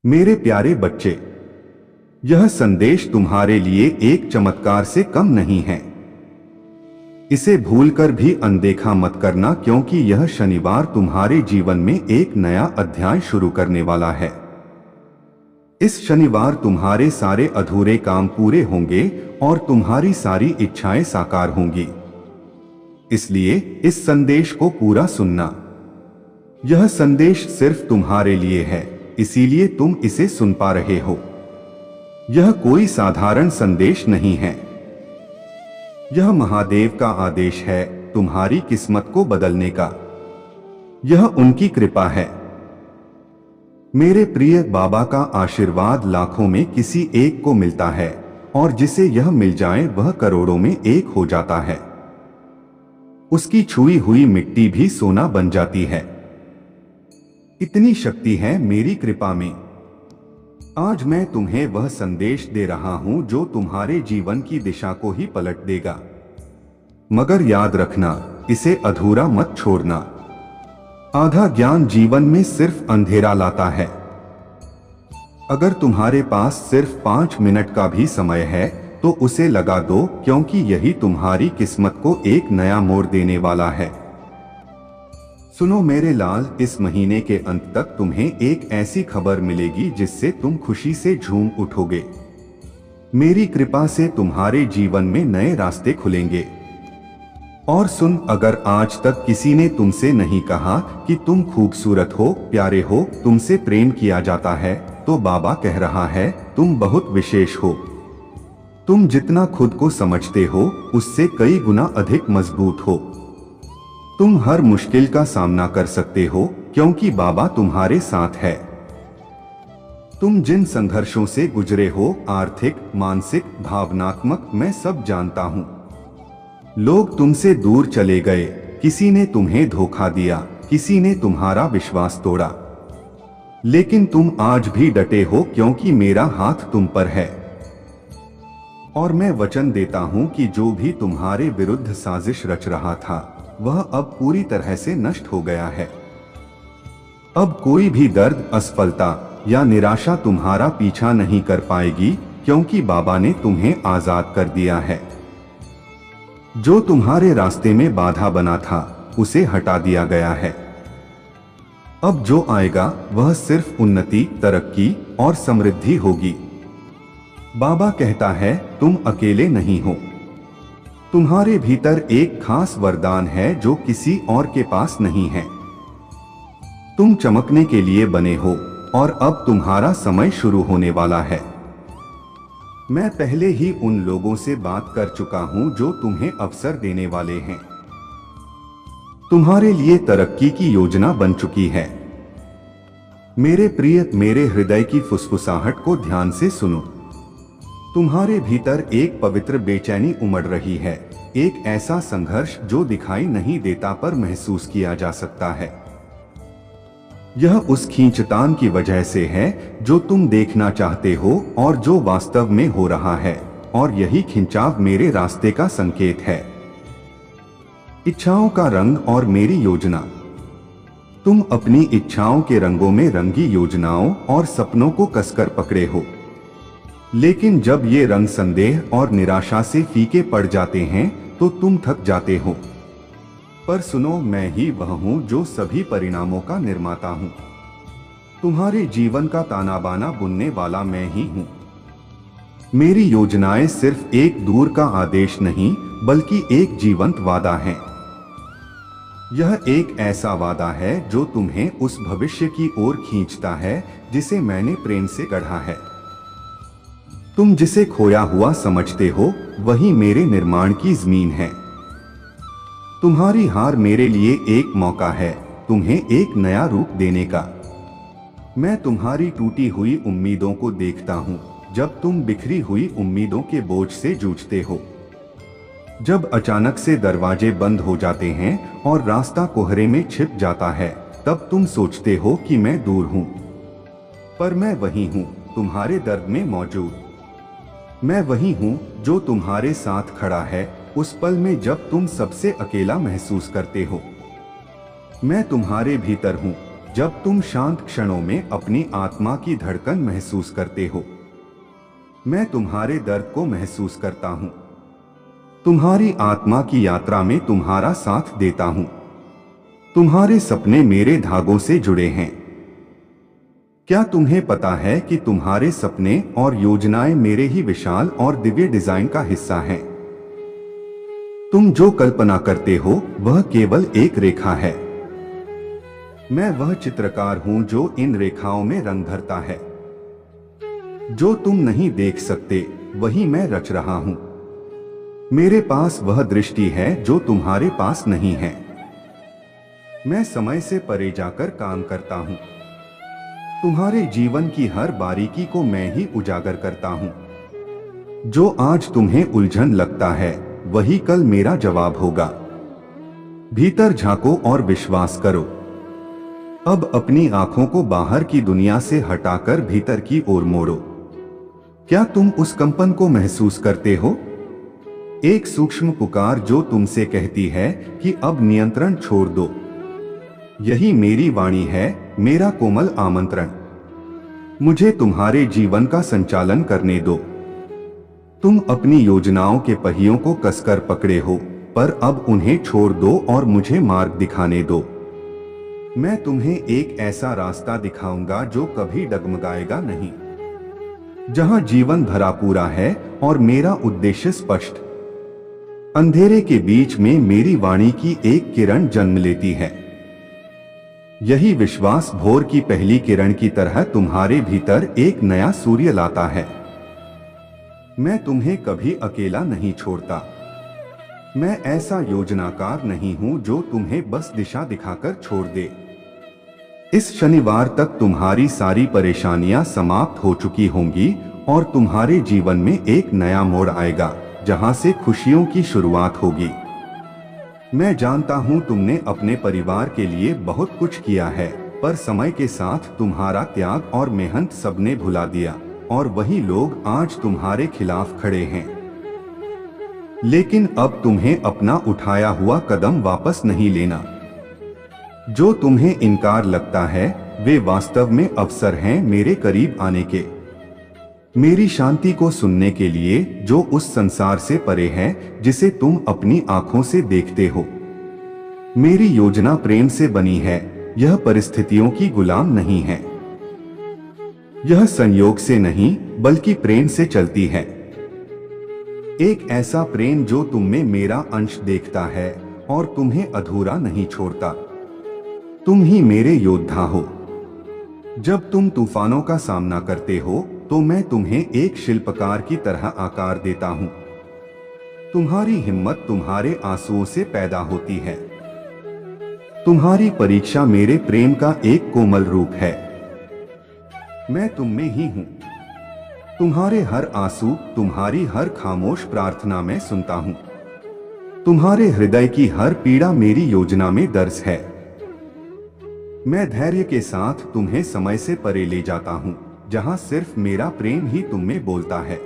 मेरे प्यारे बच्चे, यह संदेश तुम्हारे लिए एक चमत्कार से कम नहीं है। इसे भूलकर भी अनदेखा मत करना, क्योंकि यह शनिवार तुम्हारे जीवन में एक नया अध्याय शुरू करने वाला है। इस शनिवार तुम्हारे सारे अधूरे काम पूरे होंगे और तुम्हारी सारी इच्छाएं साकार होंगी। इसलिए इस संदेश को पूरा सुनना। यह संदेश सिर्फ तुम्हारे लिए है, इसीलिए तुम इसे सुन पा रहे हो। यह कोई साधारण संदेश नहीं है। यह महादेव का आदेश है तुम्हारी किस्मत को बदलने का। यह उनकी कृपा है। मेरे प्रिय बाबा का आशीर्वाद लाखों में किसी एक को मिलता है, और जिसे यह मिल जाए वह करोड़ों में एक हो जाता है। उसकी छुई हुई मिट्टी भी सोना बन जाती है। इतनी शक्ति है मेरी कृपा में। आज मैं तुम्हें वह संदेश दे रहा हूं जो तुम्हारे जीवन की दिशा को ही पलट देगा। मगर याद रखना, इसे अधूरा मत छोड़ना। आधा ज्ञान जीवन में सिर्फ अंधेरा लाता है। अगर तुम्हारे पास सिर्फ 5 मिनट का भी समय है तो उसे लगा दो, क्योंकि यही तुम्हारी किस्मत को एक नया मोड़ देने वाला है। सुनो मेरे लाल, इस महीने के अंत तक तुम्हें एक ऐसी खबर मिलेगी जिससे तुम खुशी से झूम उठोगे। मेरी कृपा से तुम्हारे जीवन में नए रास्ते खुलेंगे। और सुन, अगर आज तक किसी ने तुमसे नहीं कहा कि तुम खूबसूरत हो, प्यारे हो, तुमसे प्रेम किया जाता है, तो बाबा कह रहा है तुम बहुत विशेष हो। तुम जितना खुद को समझते हो उससे कई गुना अधिक मजबूत हो। तुम हर मुश्किल का सामना कर सकते हो, क्योंकि बाबा तुम्हारे साथ है। तुम जिन संघर्षों से गुजरे हो, आर्थिक, मानसिक, भावनात्मक, मैं सब जानता हूं। लोग तुमसे दूर चले गए, किसी ने तुम्हें धोखा दिया, किसी ने तुम्हारा विश्वास तोड़ा, लेकिन तुम आज भी डटे हो, क्योंकि मेरा हाथ तुम पर है। और मैं वचन देता हूं कि जो भी तुम्हारे विरुद्ध साजिश रच रहा था वह अब पूरी तरह से नष्ट हो गया है। अब कोई भी दर्द, असफलता या निराशा तुम्हारा पीछा नहीं कर पाएगी, क्योंकि बाबा ने तुम्हें आजाद कर दिया है। जो तुम्हारे रास्ते में बाधा बना था उसे हटा दिया गया है। अब जो आएगा वह सिर्फ उन्नति, तरक्की और समृद्धि होगी। बाबा कहता है तुम अकेले नहीं हो। तुम्हारे भीतर एक खास वरदान है जो किसी और के पास नहीं है। तुम चमकने के लिए बने हो, और अब तुम्हारा समय शुरू होने वाला है। मैं पहले ही उन लोगों से बात कर चुका हूं जो तुम्हें अवसर देने वाले हैं। तुम्हारे लिए तरक्की की योजना बन चुकी है। मेरे प्रिय, मेरे हृदय की फुसफुसाहट को ध्यान से सुनो। तुम्हारे भीतर एक पवित्र बेचैनी उमड़ रही है, एक ऐसा संघर्ष जो दिखाई नहीं देता पर महसूस किया जा सकता है। यह उस खींचतान की वजह से है जो तुम देखना चाहते हो और जो वास्तव में हो रहा है, और यही खिंचाव मेरे रास्ते का संकेत है। इच्छाओं का रंग और मेरी योजना। तुम अपनी इच्छाओं के रंगों में रंगी योजनाओं और सपनों को कसकर पकड़े हो, लेकिन जब ये रंग संदेह और निराशा से फीके पड़ जाते हैं तो तुम थक जाते हो। पर सुनो, मैं ही वह हूं जो सभी परिणामों का निर्माता हूं। तुम्हारे जीवन का ताना बाना बुनने वाला मैं ही हूं। मेरी योजनाएं सिर्फ एक दूर का आदेश नहीं, बल्कि एक जीवंत वादा है। यह एक ऐसा वादा है जो तुम्हें उस भविष्य की ओर खींचता है जिसे मैंने प्रेम से गढ़ा है। तुम जिसे खोया हुआ समझते हो वही मेरे निर्माण की जमीन है। तुम्हारी हार मेरे लिए एक मौका है तुम्हें एक नया रूप देने का। मैं तुम्हारी टूटी हुई उम्मीदों को देखता हूं, जब तुम बिखरी हुई उम्मीदों के बोझ से जूझते हो। जब अचानक से दरवाजे बंद हो जाते हैं और रास्ता कोहरे में छिप जाता है, तब तुम सोचते हो कि मैं दूर हूं, पर मैं वही हूं, तुम्हारे दर्द में मौजूद। मैं वही हूं जो तुम्हारे साथ खड़ा है उस पल में जब तुम सबसे अकेला महसूस करते हो। मैं तुम्हारे भीतर हूं, जब तुम शांत क्षणों में अपनी आत्मा की धड़कन महसूस करते हो, मैं तुम्हारे दर्द को महसूस करता हूं। तुम्हारी आत्मा की यात्रा में तुम्हारा साथ देता हूं। तुम्हारे सपने मेरे धागों से जुड़े हैं। क्या तुम्हें पता है कि तुम्हारे सपने और योजनाएं मेरे ही विशाल और दिव्य डिजाइन का हिस्सा हैं? तुम जो कल्पना करते हो वह केवल एक रेखा है। मैं वह चित्रकार हूं जो इन रेखाओं में रंग भरता है। जो तुम नहीं देख सकते वही मैं रच रहा हूं। मेरे पास वह दृष्टि है जो तुम्हारे पास नहीं है। मैं समय से परे जाकर काम करता हूं। तुम्हारे जीवन की हर बारीकी को मैं ही उजागर करता हूं। जो आज तुम्हें उलझन लगता है वही कल मेरा जवाब होगा। भीतर झांको और विश्वास करो। अब अपनी आंखों को बाहर की दुनिया से हटाकर भीतर की ओर मोड़ो। क्या तुम उस कंपन को महसूस करते हो? एक सूक्ष्म पुकार जो तुमसे कहती है कि अब नियंत्रण छोड़ दो। यही मेरी वाणी है, मेरा कोमल आमंत्रण। मुझे तुम्हारे जीवन का संचालन करने दो। तुम अपनी योजनाओं के पहियों को कसकर पकड़े हो, पर अब उन्हें छोड़ दो और मुझे मार्ग दिखाने दो। मैं तुम्हें एक ऐसा रास्ता दिखाऊंगा जो कभी डगमगाएगा नहीं, जहां जीवन भरा पूरा है और मेरा उद्देश्य स्पष्ट। अंधेरे के बीच में मेरी वाणी की एक किरण जन्म लेती है। यही विश्वास भोर की पहली किरण की तरह तुम्हारे भीतर एक नया सूर्य लाता है। मैं तुम्हें कभी अकेला नहीं छोड़ता। मैं ऐसा योजनाकार नहीं हूं जो तुम्हें बस दिशा दिखाकर छोड़ दे। इस शनिवार तक तुम्हारी सारी परेशानियां समाप्त हो चुकी होंगी और तुम्हारे जीवन में एक नया मोड़ आएगा जहां से खुशियों की शुरुआत होगी। मैं जानता हूं तुमने अपने परिवार के लिए बहुत कुछ किया है, पर समय के साथ तुम्हारा त्याग और मेहनत सबने भुला दिया और वही लोग आज तुम्हारे खिलाफ खड़े हैं। लेकिन अब तुम्हें अपना उठाया हुआ कदम वापस नहीं लेना। जो तुम्हें इनकार लगता है वे वास्तव में अवसर हैं मेरे करीब आने के, मेरी शांति को सुनने के लिए जो उस संसार से परे है जिसे तुम अपनी आंखों से देखते हो। मेरी योजना प्रेम से बनी है, यह परिस्थितियों की गुलाम नहीं है। यह संयोग से नहीं बल्कि प्रेम से चलती है। एक ऐसा प्रेम जो तुम में मेरा अंश देखता है और तुम्हें अधूरा नहीं छोड़ता। तुम ही मेरे योद्धा हो। जब तुम तूफानों का सामना करते हो तो मैं तुम्हें एक शिल्पकार की तरह आकार देता हूं। तुम्हारी हिम्मत तुम्हारे आंसुओं से पैदा होती है। तुम्हारी परीक्षा मेरे प्रेम का एक कोमल रूप है। मैं तुम में ही हूं। तुम्हारे हर आंसू, तुम्हारी हर खामोश प्रार्थना में सुनता हूं। तुम्हारे हृदय की हर पीड़ा मेरी योजना में दर्ज है। मैं धैर्य के साथ तुम्हें समय से परे ले जाता हूं, जहां सिर्फ मेरा प्रेम ही तुम में बोलता है।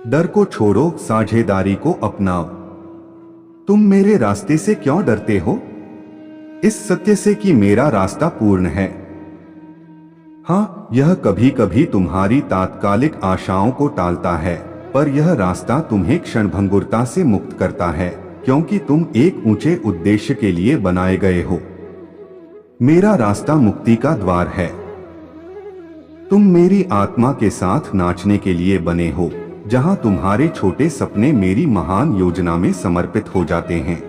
डर को छोड़ो, साझेदारी को अपनाओ। तुम मेरे रास्ते से क्यों डरते हो? इस सत्य से कि मेरा रास्ता पूर्ण है। हाँ, यह कभी कभी तुम्हारी तात्कालिक आशाओं को टालता है, पर यह रास्ता तुम्हें क्षणभंगुरता से मुक्त करता है, क्योंकि तुम एक ऊंचे उद्देश्य के लिए बनाए गए हो। मेरा रास्ता मुक्ति का द्वार है। तुम मेरी आत्मा के साथ नाचने के लिए बने हो, जहां तुम्हारे छोटे सपने मेरी महान योजना में समर्पित हो जाते हैं।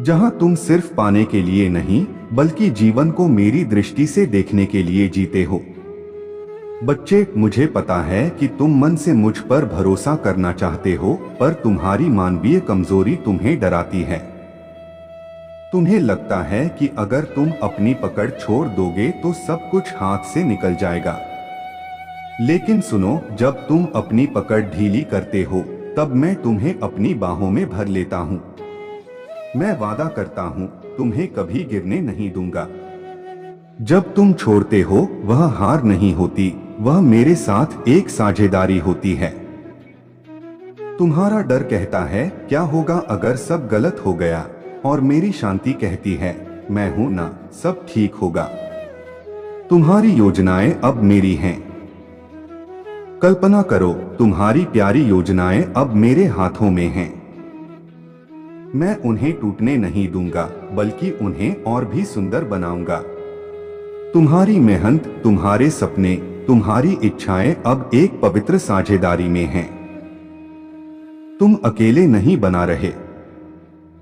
जहां तुम सिर्फ पाने के लिए नहीं बल्कि जीवन को मेरी दृष्टि से देखने के लिए जीते हो। बच्चे, मुझे पता है कि तुम मन से मुझ पर भरोसा करना चाहते हो, पर तुम्हारी मानवीय कमजोरी तुम्हें डराती है। तुम्हें लगता है कि अगर तुम अपनी पकड़ छोड़ दोगे तो सब कुछ हाथ से निकल जाएगा। लेकिन सुनो, जब तुम अपनी पकड़ ढीली करते हो तब मैं तुम्हें अपनी बाहों में भर लेता हूं। मैं वादा करता हूं, तुम्हें कभी गिरने नहीं दूंगा। जब तुम छोड़ते हो वह हार नहीं होती, वह मेरे साथ एक साझेदारी होती है। तुम्हारा डर कहता है क्या होगा अगर सब गलत हो गया, और मेरी शांति कहती है मैं हूं ना, सब ठीक होगा। तुम्हारी योजनाएं अब मेरी हैं। कल्पना करो, तुम्हारी प्यारी योजनाएं अब मेरे हाथों में हैं। मैं उन्हें टूटने नहीं दूंगा, बल्कि उन्हें और भी सुंदर बनाऊंगा। तुम्हारी मेहनत, तुम्हारे सपने, तुम्हारी इच्छाएं अब एक पवित्र साझेदारी में हैं। तुम अकेले नहीं बना रहे।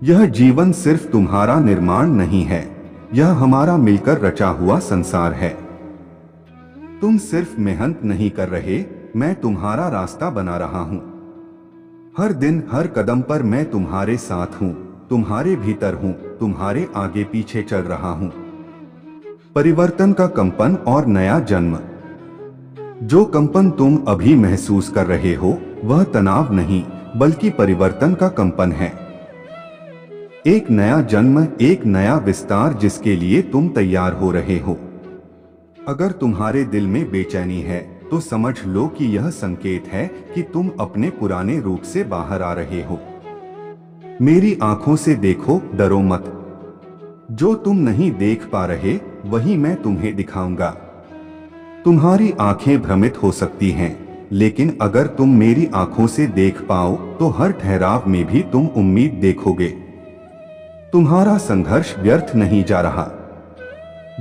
यह जीवन सिर्फ तुम्हारा निर्माण नहीं है, यह हमारा मिलकर रचा हुआ संसार है। तुम सिर्फ मेहनत नहीं कर रहे, मैं तुम्हारा रास्ता बना रहा हूं। हर दिन हर कदम पर मैं तुम्हारे साथ हूं, तुम्हारे भीतर हूं, तुम्हारे आगे पीछे चल रहा हूं। परिवर्तन का कंपन और नया जन्म। जो कंपन तुम अभी महसूस कर रहे हो वह तनाव नहीं, बल्कि परिवर्तन का कंपन है। एक नया जन्म, एक नया विस्तार जिसके लिए तुम तैयार हो रहे हो। अगर तुम्हारे दिल में बेचैनी है तो समझ लो कि यह संकेत है कि तुम अपने पुराने रूप से बाहर आ रहे हो। मेरी आंखों से देखो, डरो मत। जो तुम नहीं देख पा रहे वही मैं तुम्हें दिखाऊंगा। तुम्हारी आंखें भ्रमित हो सकती हैं, लेकिन अगर तुम मेरी आंखों से देख पाओ तो हर ठहराव में भी तुम उम्मीद देखोगे। तुम्हारा संघर्ष व्यर्थ नहीं जा रहा।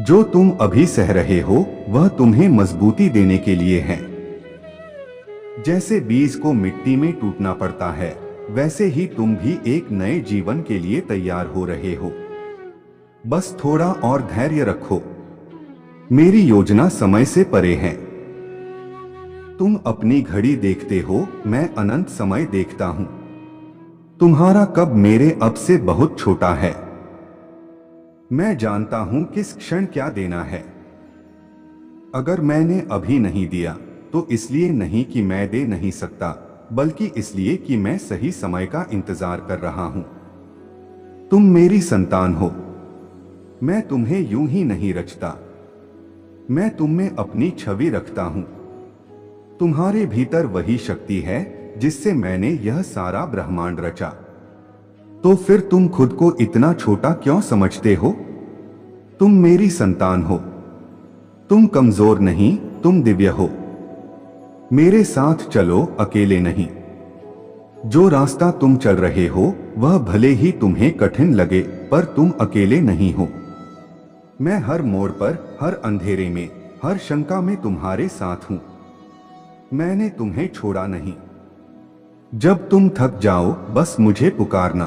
जो तुम अभी सह रहे हो वह तुम्हें मजबूती देने के लिए है। जैसे बीज को मिट्टी में टूटना पड़ता है, वैसे ही तुम भी एक नए जीवन के लिए तैयार हो रहे हो। बस थोड़ा और धैर्य रखो। मेरी योजना समय से परे है। तुम अपनी घड़ी देखते हो, मैं अनंत समय देखता हूं। तुम्हारा कब मेरे अब से बहुत छोटा है। मैं जानता हूं किस क्षण क्या देना है। अगर मैंने अभी नहीं दिया तो इसलिए नहीं कि मैं दे नहीं सकता, बल्कि इसलिए कि मैं सही समय का इंतजार कर रहा हूं। तुम मेरी संतान हो। मैं तुम्हें यूं ही नहीं रचता, मैं तुम में अपनी छवि रखता हूं। तुम्हारे भीतर वही शक्ति है जिससे मैंने यह सारा ब्रह्मांड रचा। तो फिर तुम खुद को इतना छोटा क्यों समझते हो? तुम मेरी संतान हो। तुम कमजोर नहीं, तुम दिव्य हो। मेरे साथ चलो, अकेले नहीं। जो रास्ता तुम चल रहे हो वह भले ही तुम्हें कठिन लगे, पर तुम अकेले नहीं हो। मैं हर मोड़ पर, हर अंधेरे में, हर शंका में तुम्हारे साथ हूं। मैंने तुम्हें छोड़ा नहीं। जब तुम थक जाओ बस मुझे पुकारना।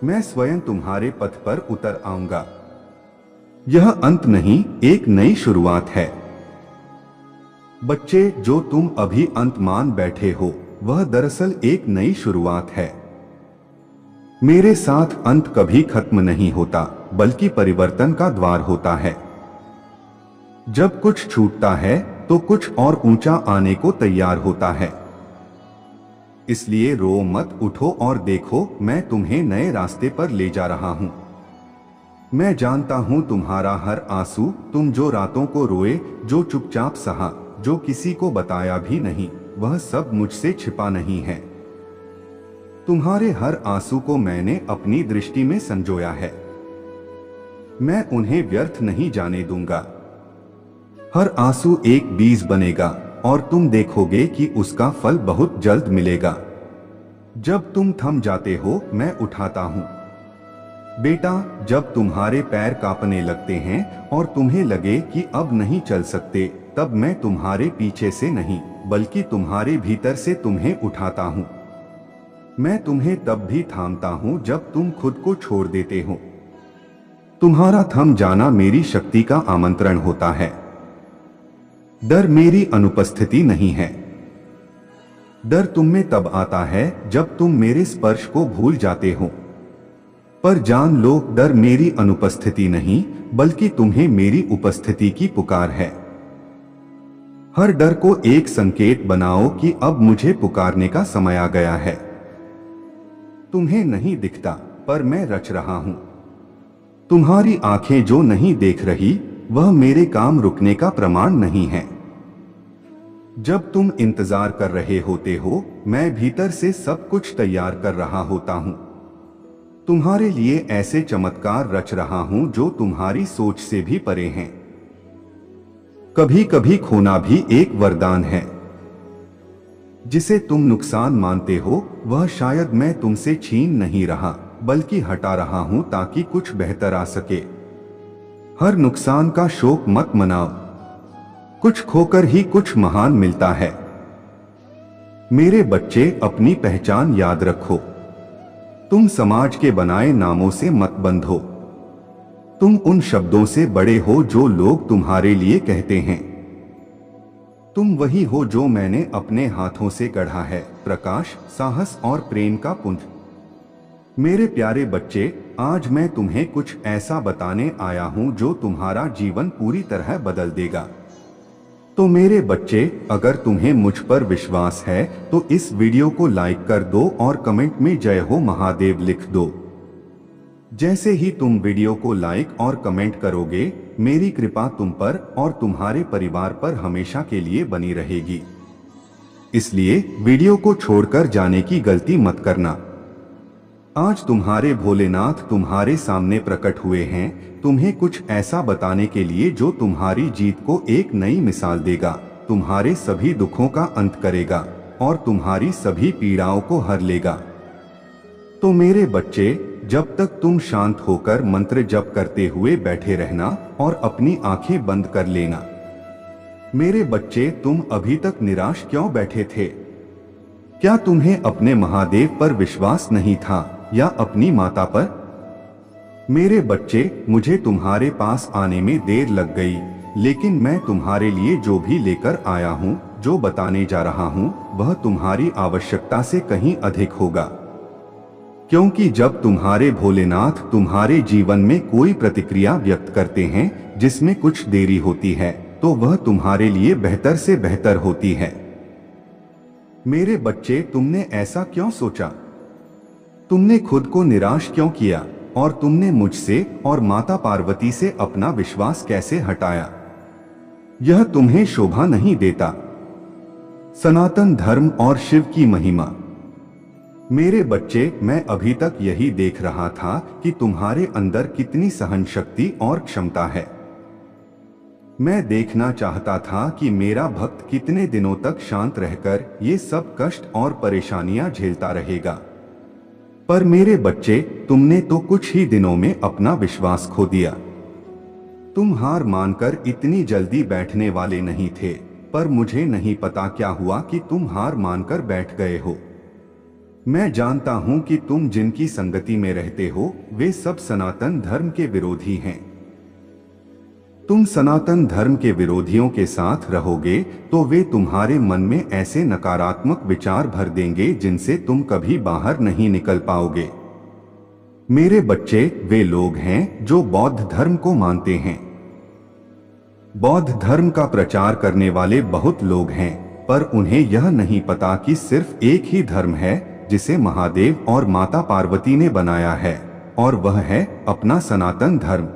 मैं स्वयं तुम्हारे पथ पर उतर आऊंगा। यह अंत नहीं, एक नई शुरुआत है। बच्चे, जो तुम अभी अंत मान बैठे हो वह दरअसल एक नई शुरुआत है। मेरे साथ अंत कभी खत्म नहीं होता, बल्कि परिवर्तन का द्वार होता है। जब कुछ छूटता है तो कुछ और ऊंचा आने को तैयार होता है। इसलिए रो मत, उठो और देखो, मैं तुम्हें नए रास्ते पर ले जा रहा हूं। मैं जानता हूं तुम्हारा हर आंसू, तुम जो रातों को रोए, जो चुपचाप सहा, जो किसी को बताया भी नहीं, वह सब मुझसे छिपा नहीं है। तुम्हारे हर आंसू को मैंने अपनी दृष्टि में संजोया है। मैं उन्हें व्यर्थ नहीं जाने दूंगा। हर आंसू एक बीज बनेगा और तुम देखोगे कि उसका फल बहुत जल्द मिलेगा। जब तुम थम जाते हो मैं उठाता हूं। बेटा, जब तुम्हारे पैर कांपने लगते हैं और तुम्हें लगे कि अब नहीं चल सकते, तब मैं तुम्हारे पीछे से नहीं, बल्कि तुम्हारे भीतर से तुम्हें उठाता हूं। मैं तुम्हें तब भी थामता हूं जब तुम खुद को छोड़ देते हो। तुम्हारा थम जाना मेरी शक्ति का आमंत्रण होता है। डर मेरी अनुपस्थिति नहीं है। डर तुम में तब आता है जब तुम मेरे स्पर्श को भूल जाते हो। पर जान लो, डर मेरी अनुपस्थिति नहीं, बल्कि तुम्हें मेरी उपस्थिति की पुकार है। हर डर को एक संकेत बनाओ कि अब मुझे पुकारने का समय आ गया है। तुम्हें नहीं दिखता, पर मैं रच रहा हूं। तुम्हारी आंखें जो नहीं देख रही वह मेरे काम रुकने का प्रमाण नहीं है। जब तुम इंतजार कर रहे होते हो, मैं भीतर से सब कुछ तैयार कर रहा होता हूं। तुम्हारे लिए ऐसे चमत्कार रच रहा हूं जो तुम्हारी सोच से भी परे हैं। कभी कभी खोना भी एक वरदान है। जिसे तुम नुकसान मानते हो वह शायद मैं तुमसे छीन नहीं रहा बल्कि हटा रहा हूं ताकि कुछ बेहतर आ सके। हर नुकसान का शोक मत मनाओ, कुछ खोकर ही कुछ महान मिलता है। मेरे बच्चे, अपनी पहचान याद रखो। तुम समाज के बनाए नामों से मत बंधो। तुम उन शब्दों से बड़े हो जो लोग तुम्हारे लिए कहते हैं। तुम वही हो जो मैंने अपने हाथों से गढ़ा है, प्रकाश, साहस और प्रेम का पुंज। मेरे प्यारे बच्चे, आज मैं तुम्हें कुछ ऐसा बताने आया हूं जो तुम्हारा जीवन पूरी तरह बदल देगा। तो मेरे बच्चे, अगर तुम्हें मुझ पर विश्वास है तो इस वीडियो को लाइक कर दो और कमेंट में जय हो महादेव लिख दो। जैसे ही तुम वीडियो को लाइक और कमेंट करोगे, मेरी कृपा तुम पर और तुम्हारे परिवार पर हमेशा के लिए बनी रहेगी। इसलिए वीडियो को छोड़कर जाने की गलती मत करना। आज तुम्हारे भोलेनाथ तुम्हारे सामने प्रकट हुए हैं, तुम्हें कुछ ऐसा बताने के लिए जो तुम्हारी जीत को एक नई मिसाल देगा, तुम्हारे सभी दुखों का अंत करेगा और तुम्हारी सभी पीड़ाओं को हर लेगा। तो मेरे बच्चे, जब तक तुम शांत होकर मंत्र जप करते हुए बैठे रहना और अपनी आंखें बंद कर लेना। मेरे बच्चे, तुम अभी तक निराश क्यों बैठे थे? क्या तुम्हें अपने महादेव पर विश्वास नहीं था या अपनी माता पर? मेरे बच्चे, मुझे तुम्हारे पास आने में देर लग गई, लेकिन मैं तुम्हारे लिए जो भी लेकर आया हूँ, जो बताने जा रहा हूँ, वह तुम्हारी आवश्यकता से कहीं अधिक होगा। क्योंकि जब तुम्हारे भोलेनाथ तुम्हारे जीवन में कोई प्रतिक्रिया व्यक्त करते हैं जिसमें कुछ देरी होती है, तो वह तुम्हारे लिए बेहतर से बेहतर होती है। मेरे बच्चे, तुमने ऐसा क्यों सोचा? तुमने खुद को निराश क्यों किया और तुमने मुझसे और माता पार्वती से अपना विश्वास कैसे हटाया? यह तुम्हें शोभा नहीं देता। सनातन धर्म और शिव की महिमा। मेरे बच्चे, मैं अभी तक यही देख रहा था कि तुम्हारे अंदर कितनी सहन शक्ति और क्षमता है। मैं देखना चाहता था कि मेरा भक्त कितने दिनों तक शांत रहकर ये सब कष्ट और परेशानियां झेलता रहेगा। पर मेरे बच्चे, तुमने तो कुछ ही दिनों में अपना विश्वास खो दिया। तुम हार मानकर इतनी जल्दी बैठने वाले नहीं थे, पर मुझे नहीं पता क्या हुआ कि तुम हार मानकर बैठ गए हो। मैं जानता हूं कि तुम जिनकी संगति में रहते हो वे सब सनातन धर्म के विरोधी हैं। तुम सनातन धर्म के विरोधियों के साथ रहोगे तो वे तुम्हारे मन में ऐसे नकारात्मक विचार भर देंगे जिनसे तुम कभी बाहर नहीं निकल पाओगे। मेरे बच्चे, वे लोग हैं जो बौद्ध धर्म को मानते हैं। बौद्ध धर्म का प्रचार करने वाले बहुत लोग हैं, पर उन्हें यह नहीं पता कि सिर्फ एक ही धर्म है जिसे महादेव और माता पार्वती ने बनाया है, और वह है अपना सनातन धर्म।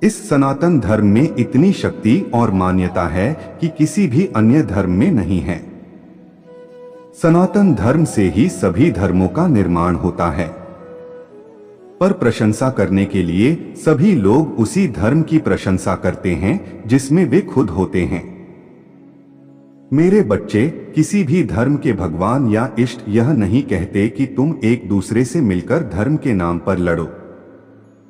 इस सनातन धर्म में इतनी शक्ति और मान्यता है कि किसी भी अन्य धर्म में नहीं है। सनातन धर्म से ही सभी धर्मों का निर्माण होता है। पर प्रशंसा करने के लिए सभी लोग उसी धर्म की प्रशंसा करते हैं जिसमें वे खुद होते हैं। मेरे बच्चे, किसी भी धर्म के भगवान या इष्ट यह नहीं कहते कि तुम एक दूसरे से मिलकर धर्म के नाम पर लड़ो।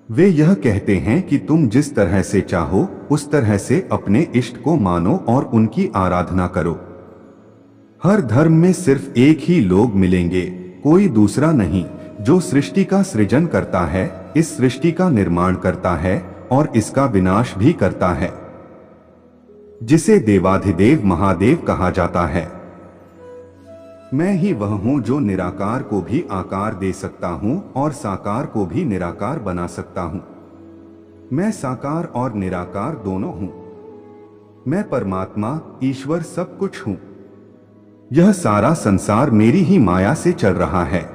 वे यह कहते हैं कि तुम जिस तरह से चाहो उस तरह से अपने इष्ट को मानो और उनकी आराधना करो। हर धर्म में सिर्फ एक ही लोग मिलेंगे, कोई दूसरा नहीं, जो सृष्टि का सृजन करता है, इस सृष्टि का निर्माण करता है और इसका विनाश भी करता है, जिसे देवाधिदेव महादेव कहा जाता है। मैं ही वह हूं जो निराकार को भी आकार दे सकता हूं और साकार को भी निराकार बना सकता हूं। मैं साकार और निराकार दोनों हूं। मैं परमात्मा, ईश्वर सब कुछ हूं। यह सारा संसार मेरी ही माया से चल रहा है।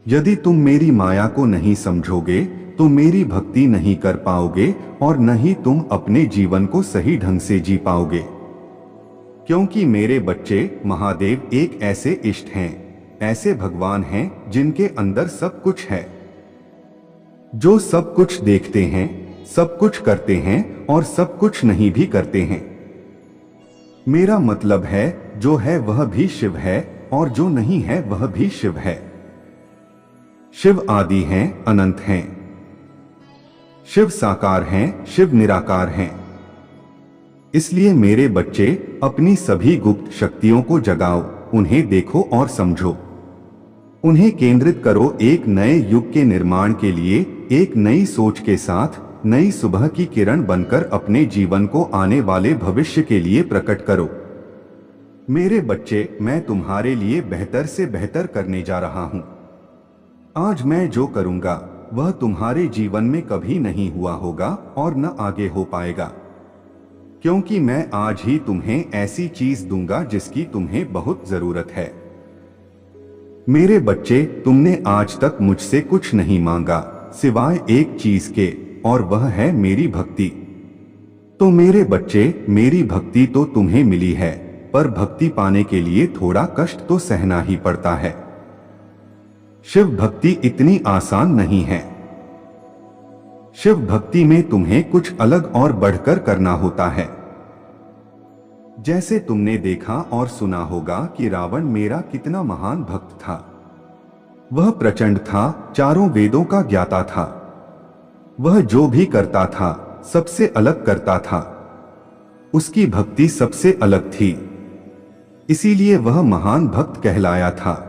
यदि तुम मेरी माया को नहीं समझोगे तो मेरी भक्ति नहीं कर पाओगे और न ही तुम अपने जीवन को सही ढंग से जी पाओगे। क्योंकि मेरे बच्चे, महादेव एक ऐसे इष्ट हैं ऐसे भगवान हैं जिनके अंदर सब कुछ है, जो सब कुछ देखते हैं, सब कुछ करते हैं और सब कुछ नहीं भी करते हैं। मेरा मतलब है, जो है वह भी शिव है और जो नहीं है वह भी शिव है। शिव आदि हैं, अनंत हैं। शिव साकार हैं, शिव निराकार हैं। इसलिए मेरे बच्चे, अपनी सभी गुप्त शक्तियों को जगाओ, उन्हें देखो और समझो, उन्हें केंद्रित करो एक नए युग के निर्माण के लिए, एक नई सोच के साथ नई सुबह की किरण बनकर अपने जीवन को आने वाले भविष्य के लिए प्रकट करो। मेरे बच्चे, मैं तुम्हारे लिए बेहतर से बेहतर करने जा रहा हूं। आज मैं जो करूंगा वह तुम्हारे जीवन में कभी नहीं हुआ होगा और न आगे हो पाएगा, क्योंकि मैं आज ही तुम्हें ऐसी चीज दूंगा जिसकी तुम्हें बहुत जरूरत है। मेरे बच्चे, तुमने आज तक मुझसे कुछ नहीं मांगा सिवाय एक चीज के, और वह है मेरी भक्ति। तो मेरे बच्चे, मेरी भक्ति तो तुम्हें मिली है, पर भक्ति पाने के लिए थोड़ा कष्ट तो सहना ही पड़ता है। शिव भक्ति इतनी आसान नहीं है। शिव भक्ति में तुम्हें कुछ अलग और बढ़कर करना होता है। जैसे तुमने देखा और सुना होगा कि रावण मेरा कितना महान भक्त था। वह प्रचंड था, चारों वेदों का ज्ञाता था। वह जो भी करता था सबसे अलग करता था। उसकी भक्ति सबसे अलग थी, इसीलिए वह महान भक्त कहलाया था।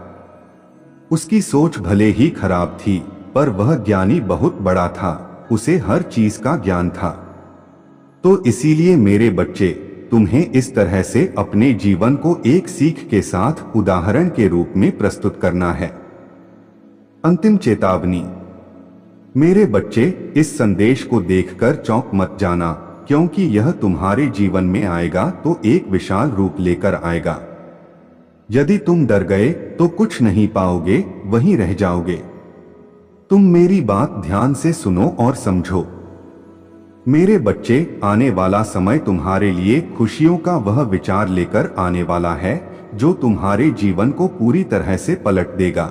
उसकी सोच भले ही खराब थी, पर वह ज्ञानी बहुत बड़ा था, उसे हर चीज का ज्ञान था। तो इसीलिए मेरे बच्चे, तुम्हें इस तरह से अपने जीवन को एक सीख के साथ उदाहरण के रूप में प्रस्तुत करना है। अंतिम चेतावनी। मेरे बच्चे, इस संदेश को देखकर चौंक मत जाना, क्योंकि यह तुम्हारे जीवन में आएगा तो एक विशाल रूप लेकर आएगा। यदि तुम डर गए तो कुछ नहीं पाओगे, वहीं रह जाओगे। तुम मेरी बात ध्यान से सुनो और समझो। मेरे बच्चे, आने वाला समय तुम्हारे लिए खुशियों का वह विचार लेकर आने वाला है जो तुम्हारे जीवन को पूरी तरह से पलट देगा।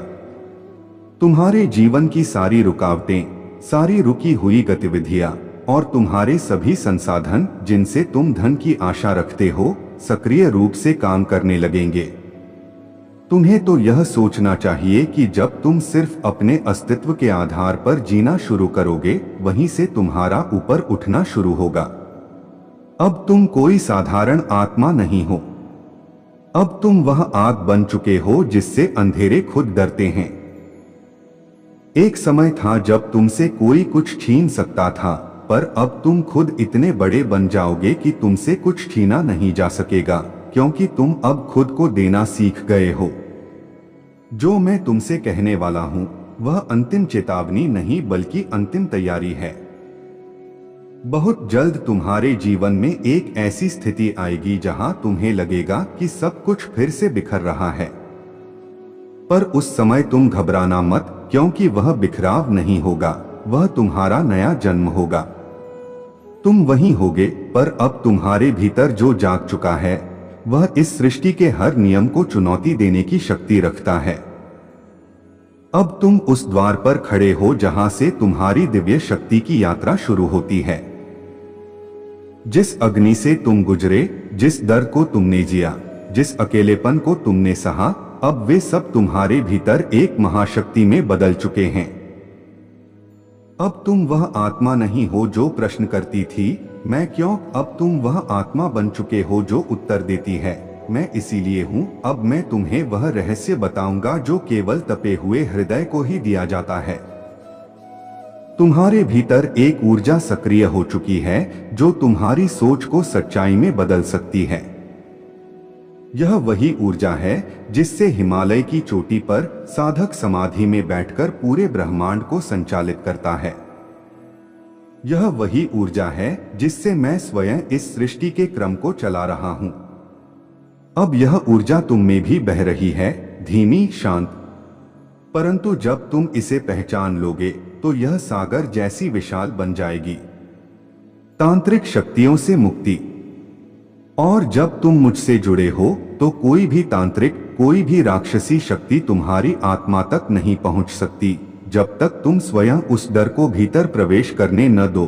तुम्हारे जीवन की सारी रुकावटें, सारी रुकी हुई गतिविधियां और तुम्हारे सभी संसाधन जिनसे तुम धन की आशा रखते हो, सक्रिय रूप से काम करने लगेंगे। तुम्हें तो यह सोचना चाहिए कि जब तुम सिर्फ अपने अस्तित्व के आधार पर जीना शुरू करोगे, वहीं से तुम्हारा ऊपर उठना शुरू होगा। अब तुम कोई साधारण आत्मा नहीं हो। अब तुम वह आग बन चुके हो जिससे अंधेरे खुद डरते हैं। एक समय था जब तुमसे कोई कुछ छीन सकता था, पर अब तुम खुद इतने बड़े बन जाओगे कि तुमसे कुछ छीना नहीं जा सकेगा, क्योंकि तुम अब खुद को देना सीख गए हो। जो मैं तुमसे कहने वाला हूं वह अंतिम चेतावनी नहीं बल्कि अंतिम तैयारी है। बहुत जल्द तुम्हारे जीवन में एक ऐसी स्थिति आएगी जहां तुम्हें लगेगा कि सब कुछ फिर से बिखर रहा है, पर उस समय तुम घबराना मत, क्योंकि वह बिखराव नहीं होगा, वह तुम्हारा नया जन्म होगा। तुम वही होगे, पर अब तुम्हारे भीतर जो जाग चुका है वह इस सृष्टि के हर नियम को चुनौती देने की शक्ति रखता है। अब तुम उस द्वार पर खड़े हो जहां से तुम्हारी दिव्य शक्ति की यात्रा शुरू होती है। जिस अग्नि से तुम गुजरे, जिस दर्द को तुमने जिया, जिस अकेलेपन को तुमने सहा, अब वे सब तुम्हारे भीतर एक महाशक्ति में बदल चुके हैं। अब तुम वह आत्मा नहीं हो जो प्रश्न करती थी, मैं क्यों? अब तुम वह आत्मा बन चुके हो जो उत्तर देती है, मैं इसीलिए हूं। अब मैं तुम्हें वह रहस्य बताऊंगा जो केवल तपे हुए हृदय को ही दिया जाता है। तुम्हारे भीतर एक ऊर्जा सक्रिय हो चुकी है जो तुम्हारी सोच को सच्चाई में बदल सकती है। यह वही ऊर्जा है जिससे हिमालय की चोटी पर साधक समाधि में बैठकर पूरे ब्रह्मांड को संचालित करता है। यह वही ऊर्जा है जिससे मैं स्वयं इस सृष्टि के क्रम को चला रहा हूं। अब यह ऊर्जा तुम में भी बह रही है, धीमी, शांत, परंतु जब तुम इसे पहचान लोगे तो यह सागर जैसी विशाल बन जाएगी। तांत्रिक शक्तियों से मुक्ति, और जब तुम मुझसे जुड़े हो तो कोई भी तांत्रिक, कोई भी राक्षसी शक्ति तुम्हारी आत्मा तक नहीं पहुंच सकती, जब तक तुम स्वयं उस डर को भीतर प्रवेश करने न दो।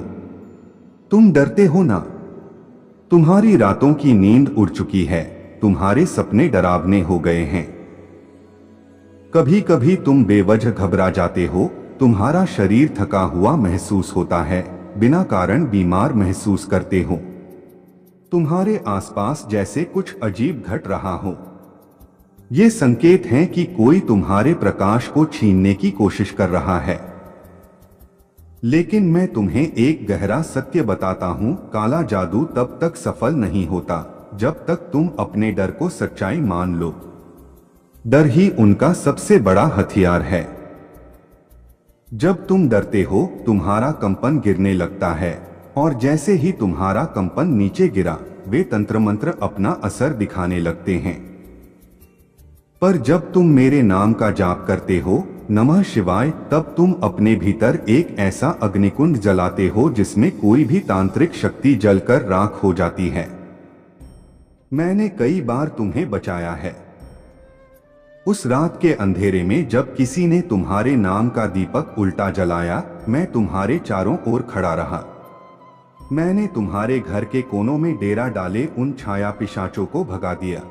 तुम डरते हो ना? तुम्हारी रातों की नींद उड़ चुकी है, तुम्हारे सपने डरावने हो गए हैं। कभी कभी तुम बेवजह घबरा जाते हो, तुम्हारा शरीर थका हुआ महसूस होता है, बिना कारण बीमार महसूस करते हो। तुम्हारे आसपास जैसे कुछ अजीब घट रहा हो। ये संकेत हैं कि कोई तुम्हारे प्रकाश को छीनने की कोशिश कर रहा है। लेकिन मैं तुम्हें एक गहरा सत्य बताता हूं, काला जादू तब तक सफल नहीं होता जब तक तुम अपने डर को सच्चाई मान लो। डर ही उनका सबसे बड़ा हथियार है। जब तुम डरते हो, तुम्हारा कंपन गिरने लगता है, और जैसे ही तुम्हारा कंपन नीचे गिरा, वे तंत्र मंत्र अपना असर दिखाने लगते हैं। पर जब तुम मेरे नाम का जाप करते हो, नमः शिवाय, तब तुम अपने भीतर एक ऐसा अग्निकुंड जलाते हो जिसमें कोई भी तांत्रिक शक्ति जलकर राख हो जाती है। मैंने कई बार तुम्हें बचाया है। उस रात के अंधेरे में जब किसी ने तुम्हारे नाम का दीपक उल्टा जलाया, मैं तुम्हारे चारों ओर खड़ा रहा। मैंने तुम्हारे घर के कोनों में डेरा डाले उन छाया पिशाचों को भगा दिया।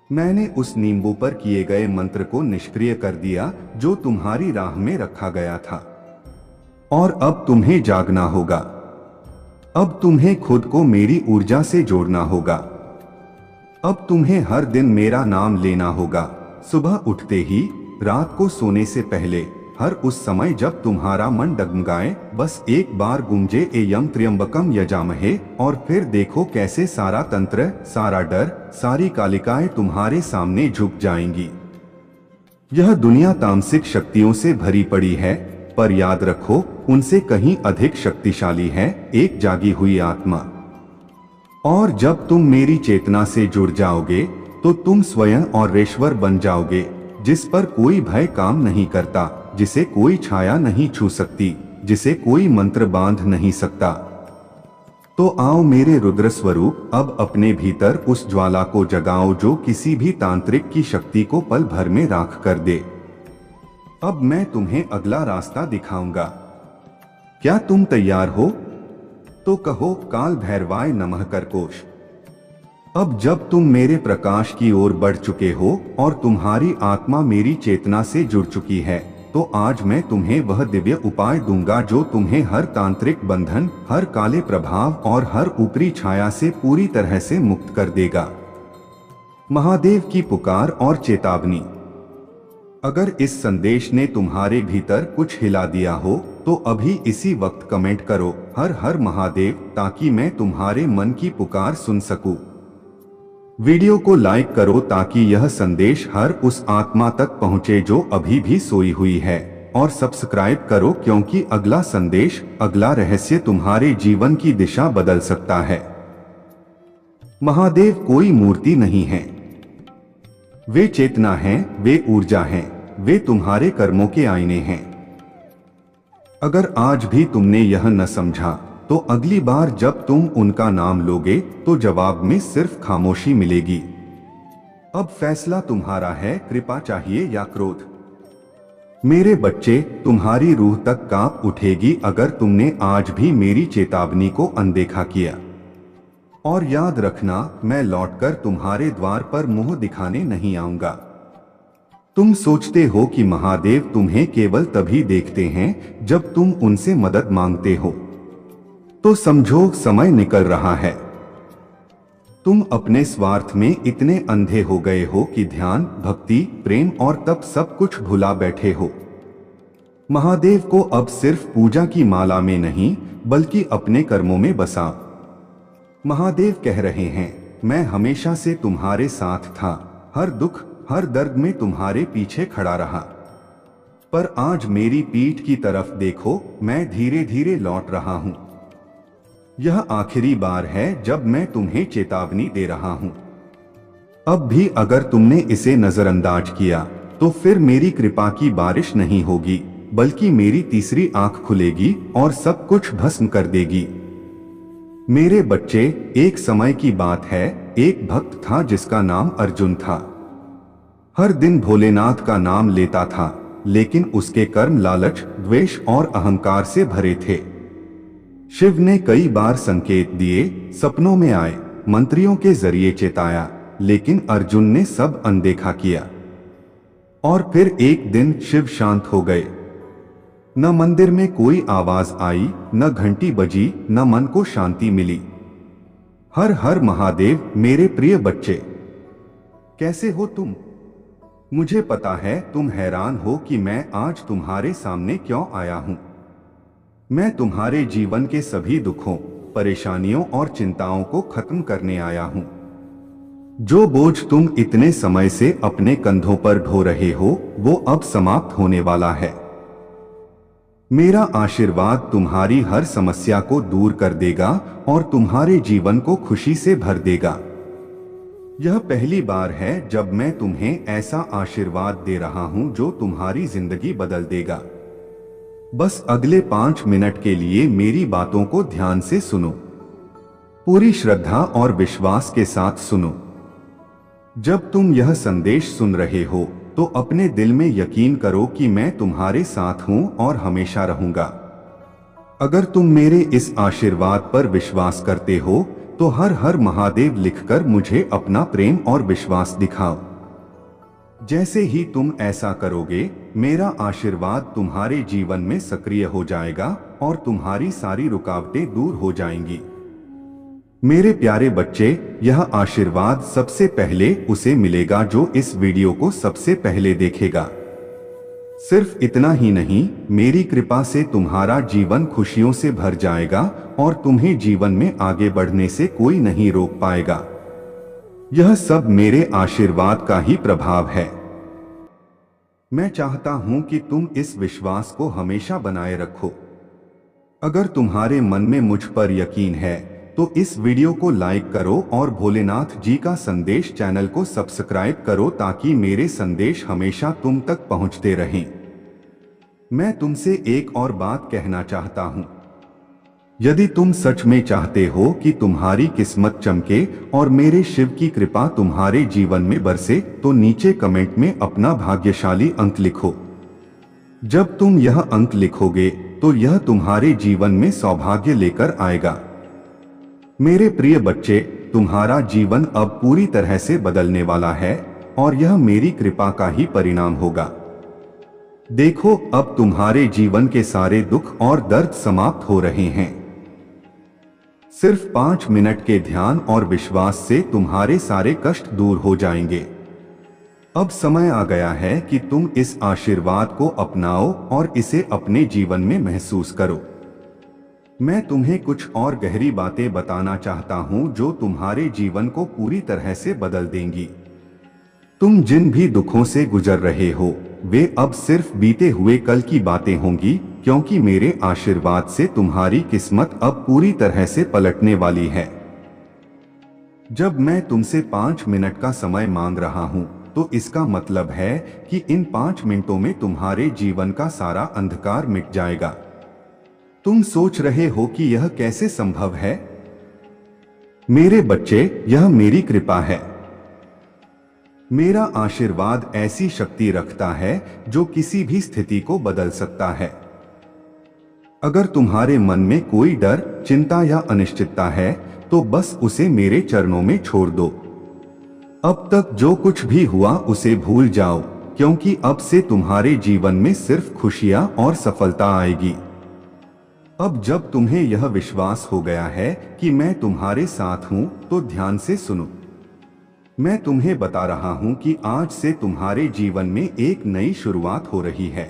मैंने उस नींबू पर किए गए मंत्र को निष्क्रिय कर दिया जो तुम्हारी राह में रखा गया था। और अब तुम्हें जागना होगा। अब तुम्हें खुद को मेरी ऊर्जा से जोड़ना होगा। अब तुम्हें हर दिन मेरा नाम लेना होगा, सुबह उठते ही, रात को सोने से पहले, हर उस समय जब तुम्हारा मन डगमगाए, बस एक बार गूंजे ए यम त्र्यंबकम यजामहे, और फिर देखो कैसे सारा तंत्र, सारा डर, सारी कालिकाएं तुम्हारे सामने झुक जाएंगी। यह दुनिया तामसिक शक्तियों से भरी पड़ी है, पर याद रखो, उनसे कहीं अधिक शक्तिशाली है एक जागी हुई आत्मा। और जब तुम मेरी चेतना से जुड़ जाओगे तो तुम स्वयं और ईश्वर बन जाओगे, जिस पर कोई भय काम नहीं करता, जिसे कोई छाया नहीं छू सकती, जिसे कोई मंत्र बांध नहीं सकता। तो आओ मेरे रुद्र स्वरूप, अब अपने भीतर उस ज्वाला को जगाओ जो किसी भी तांत्रिक की शक्ति को पल भर में राख कर दे। अब मैं तुम्हें अगला रास्ता दिखाऊंगा। क्या तुम तैयार हो? तो कहो, काल भैरवाय नमः करकोश। अब जब तुम मेरे प्रकाश की ओर बढ़ चुके हो और तुम्हारी आत्मा मेरी चेतना से जुड़ चुकी है, तो आज मैं तुम्हें वह दिव्य उपाय दूंगा जो तुम्हें हर तांत्रिक बंधन, हर काले प्रभाव और हर ऊपरी छाया से पूरी तरह से मुक्त कर देगा। महादेव की पुकार और चेतावनी। अगर इस संदेश ने तुम्हारे भीतर कुछ हिला दिया हो तो अभी इसी वक्त कमेंट करो, हर हर महादेव, ताकि मैं तुम्हारे मन की पुकार सुन सकूं। वीडियो को लाइक करो ताकि यह संदेश हर उस आत्मा तक पहुंचे जो अभी भी सोई हुई है, और सब्सक्राइब करो क्योंकि अगला संदेश, अगला रहस्य तुम्हारे जीवन की दिशा बदल सकता है। महादेव कोई मूर्ति नहीं है, वे चेतना हैं, वे ऊर्जा हैं, वे तुम्हारे कर्मों के आईने हैं। अगर आज भी तुमने यह न समझा तो अगली बार जब तुम उनका नाम लोगे तो जवाब में सिर्फ खामोशी मिलेगी। अब फैसला तुम्हारा है, कृपा चाहिए या क्रोध। मेरे बच्चे, तुम्हारी रूह तक कांप उठेगी अगर तुमने आज भी मेरी चेतावनी को अनदेखा किया। और याद रखना, मैं लौटकर तुम्हारे द्वार पर मुंह दिखाने नहीं आऊंगा। तुम सोचते हो कि महादेव तुम्हें केवल तभी देखते हैं जब तुम उनसे मदद मांगते हो, तो समझो समय निकल रहा है। तुम अपने स्वार्थ में इतने अंधे हो गए हो कि ध्यान, भक्ति, प्रेम और तप सब कुछ भुला बैठे हो। महादेव को अब सिर्फ पूजा की माला में नहीं बल्कि अपने कर्मों में बसा। महादेव कह रहे हैं, मैं हमेशा से तुम्हारे साथ था, हर दुख, हर दर्द में तुम्हारे पीछे खड़ा रहा। पर आज मेरी पीठ की तरफ देखो, मैं धीरे धीरे लौट रहा हूं। यह आखिरी बार है जब मैं तुम्हें चेतावनी दे रहा हूं। अब भी अगर तुमने इसे नजरअंदाज किया तो फिर मेरी कृपा की बारिश नहीं होगी, बल्कि मेरी तीसरी आंख खुलेगी और सब कुछ भस्म कर देगी। मेरे बच्चे, एक समय की बात है, एक भक्त था जिसका नाम अर्जुन था। हर दिन भोलेनाथ का नाम लेता था, लेकिन उसके कर्म लालच, द्वेष और अहंकार से भरे थे। शिव ने कई बार संकेत दिए, सपनों में आए, मंत्रियों के जरिए चेताया, लेकिन अर्जुन ने सब अनदेखा किया। और फिर एक दिन शिव शांत हो गए। न मंदिर में कोई आवाज आई, न घंटी बजी, न मन को शांति मिली। हर हर महादेव। मेरे प्रिय बच्चे, कैसे हो तुम? मुझे पता है तुम हैरान हो कि मैं आज तुम्हारे सामने क्यों आया हूं। मैं तुम्हारे जीवन के सभी दुखों, परेशानियों और चिंताओं को खत्म करने आया हूं। जो बोझ तुम इतने समय से अपने कंधों पर ढो रहे हो, वो अब समाप्त होने वाला है। मेरा आशीर्वाद तुम्हारी हर समस्या को दूर कर देगा और तुम्हारे जीवन को खुशी से भर देगा। यह पहली बार है जब मैं तुम्हें ऐसा आशीर्वाद दे रहा हूं जो तुम्हारी जिंदगी बदल देगा। बस अगले 5 मिनट के लिए मेरी बातों को ध्यान से सुनो। पूरी श्रद्धा और विश्वास के साथ सुनो। जब तुम यह संदेश सुन रहे हो तो अपने दिल में यकीन करो कि मैं तुम्हारे साथ हूं और हमेशा रहूंगा। अगर तुम मेरे इस आशीर्वाद पर विश्वास करते हो तो हर हर महादेव लिखकर मुझे अपना प्रेम और विश्वास दिखाओ। जैसे ही तुम ऐसा करोगे, मेरा आशीर्वाद तुम्हारे जीवन में सक्रिय हो जाएगा और तुम्हारी सारी रुकावटें दूर हो जाएंगी। मेरे प्यारे बच्चे, यह आशीर्वाद सबसे पहले उसे मिलेगा जो इस वीडियो को सबसे पहले देखेगा। सिर्फ इतना ही नहीं, मेरी कृपा से तुम्हारा जीवन खुशियों से भर जाएगा और तुम्हें जीवन में आगे बढ़ने से कोई नहीं रोक पाएगा। यह सब मेरे आशीर्वाद का ही प्रभाव है। मैं चाहता हूं कि तुम इस विश्वास को हमेशा बनाए रखो। अगर तुम्हारे मन में मुझ पर यकीन है तो इस वीडियो को लाइक करो और भोलेनाथ जी का संदेश चैनल को सब्सक्राइब करो ताकि मेरे संदेश हमेशा तुम तक पहुंचते रहें। मैं तुमसे एक और बात कहना चाहता हूं। यदि तुम सच में चाहते हो कि तुम्हारी किस्मत चमके और मेरे शिव की कृपा तुम्हारे जीवन में बरसे, तो नीचे कमेंट में अपना भाग्यशाली अंक लिखो। जब तुम यह अंक लिखोगे तो यह तुम्हारे जीवन में सौभाग्य लेकर आएगा। मेरे प्रिय बच्चे, तुम्हारा जीवन अब पूरी तरह से बदलने वाला है और यह मेरी कृपा का ही परिणाम होगा। देखो, अब तुम्हारे जीवन के सारे दुख और दर्द समाप्त हो रहे हैं। सिर्फ 5 मिनट के ध्यान और विश्वास से तुम्हारे सारे कष्ट दूर हो जाएंगे। अब समय आ गया है कि तुम इस आशीर्वाद को अपनाओ और इसे अपने जीवन में महसूस करो। मैं तुम्हें कुछ और गहरी बातें बताना चाहता हूं जो तुम्हारे जीवन को पूरी तरह से बदल देंगी। तुम जिन भी दुखों से गुजर रहे हो, वे अब सिर्फ बीते हुए कल की बातें होंगी, क्योंकि मेरे आशीर्वाद से तुम्हारी किस्मत अब पूरी तरह से पलटने वाली है। जब मैं तुमसे 5 मिनट का समय मांग रहा हूं, तो इसका मतलब है कि इन 5 मिनटों में तुम्हारे जीवन का सारा अंधकार मिट जाएगा। तुम सोच रहे हो कि यह कैसे संभव है? मेरे बच्चे, यह मेरी कृपा है। मेरा आशीर्वाद ऐसी शक्ति रखता है जो किसी भी स्थिति को बदल सकता है। अगर तुम्हारे मन में कोई डर, चिंता या अनिश्चितता है, तो बस उसे मेरे चरणों में छोड़ दो। अब तक जो कुछ भी हुआ उसे भूल जाओ, क्योंकि अब से तुम्हारे जीवन में सिर्फ खुशियां और सफलता आएगी। अब जब तुम्हें यह विश्वास हो गया है कि मैं तुम्हारे साथ हूं, तो ध्यान से सुनो। मैं तुम्हें बता रहा हूं कि आज से तुम्हारे जीवन में एक नई शुरुआत हो रही है।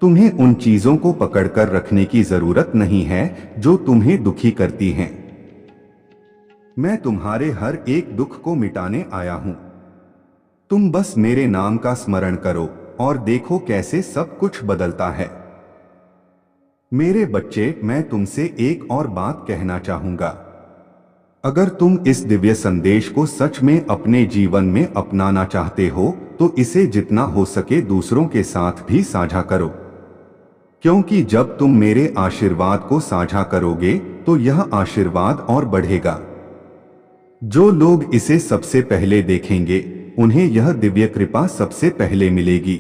तुम्हें उन चीजों को पकड़कर रखने की जरूरत नहीं है जो तुम्हें दुखी करती हैं। मैं तुम्हारे हर एक दुख को मिटाने आया हूं। तुम बस मेरे नाम का स्मरण करो और देखो कैसे सब कुछ बदलता है। मेरे बच्चे, मैं तुमसे एक और बात कहना चाहूंगा। अगर तुम इस दिव्य संदेश को सच में अपने जीवन में अपनाना चाहते हो, तो इसे जितना हो सके दूसरों के साथ भी साझा करो, क्योंकि जब तुम मेरे आशीर्वाद को साझा करोगे तो यह आशीर्वाद और बढ़ेगा। जो लोग इसे सबसे पहले देखेंगे उन्हें यह दिव्य कृपा सबसे पहले मिलेगी।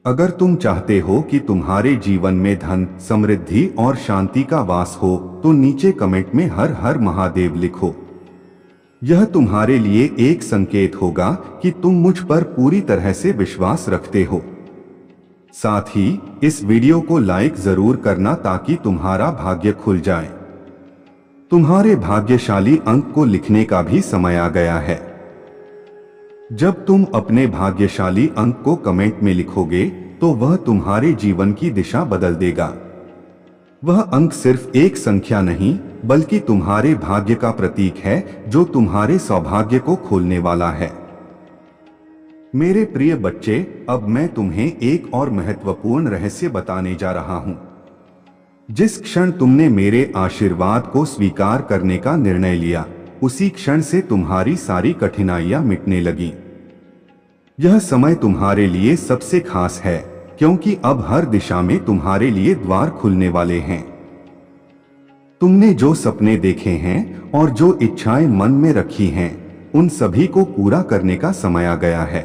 अगर तुम चाहते हो कि तुम्हारे जीवन में धन, समृद्धि और शांति का वास हो तो नीचे कमेंट में हर हर महादेव लिखो। यह तुम्हारे लिए एक संकेत होगा कि तुम मुझ पर पूरी तरह से विश्वास रखते हो। साथ ही इस वीडियो को लाइक जरूर करना ताकि तुम्हारा भाग्य खुल जाए। तुम्हारे भाग्यशाली अंक को लिखने का भी समय आ गया है। जब तुम अपने भाग्यशाली अंक को कमेंट में लिखोगे तो वह तुम्हारे जीवन की दिशा बदल देगा। वह अंक सिर्फ एक संख्या नहीं बल्कि तुम्हारे भाग्य का प्रतीक है जो तुम्हारे सौभाग्य को खोलने वाला है। मेरे प्रिय बच्चे, अब मैं तुम्हें एक और महत्वपूर्ण रहस्य बताने जा रहा हूं। जिस क्षण तुमने मेरे आशीर्वाद को स्वीकार करने का निर्णय लिया उसी क्षण से तुम्हारी सारी कठिनाइयां मिटने लगी। यह समय तुम्हारे लिए सबसे खास है क्योंकि अब हर दिशा में तुम्हारे लिए द्वार खुलने वाले हैं। तुमने जो सपने देखे हैं और जो इच्छाएं मन में रखी हैं उन सभी को पूरा करने का समय आ गया है।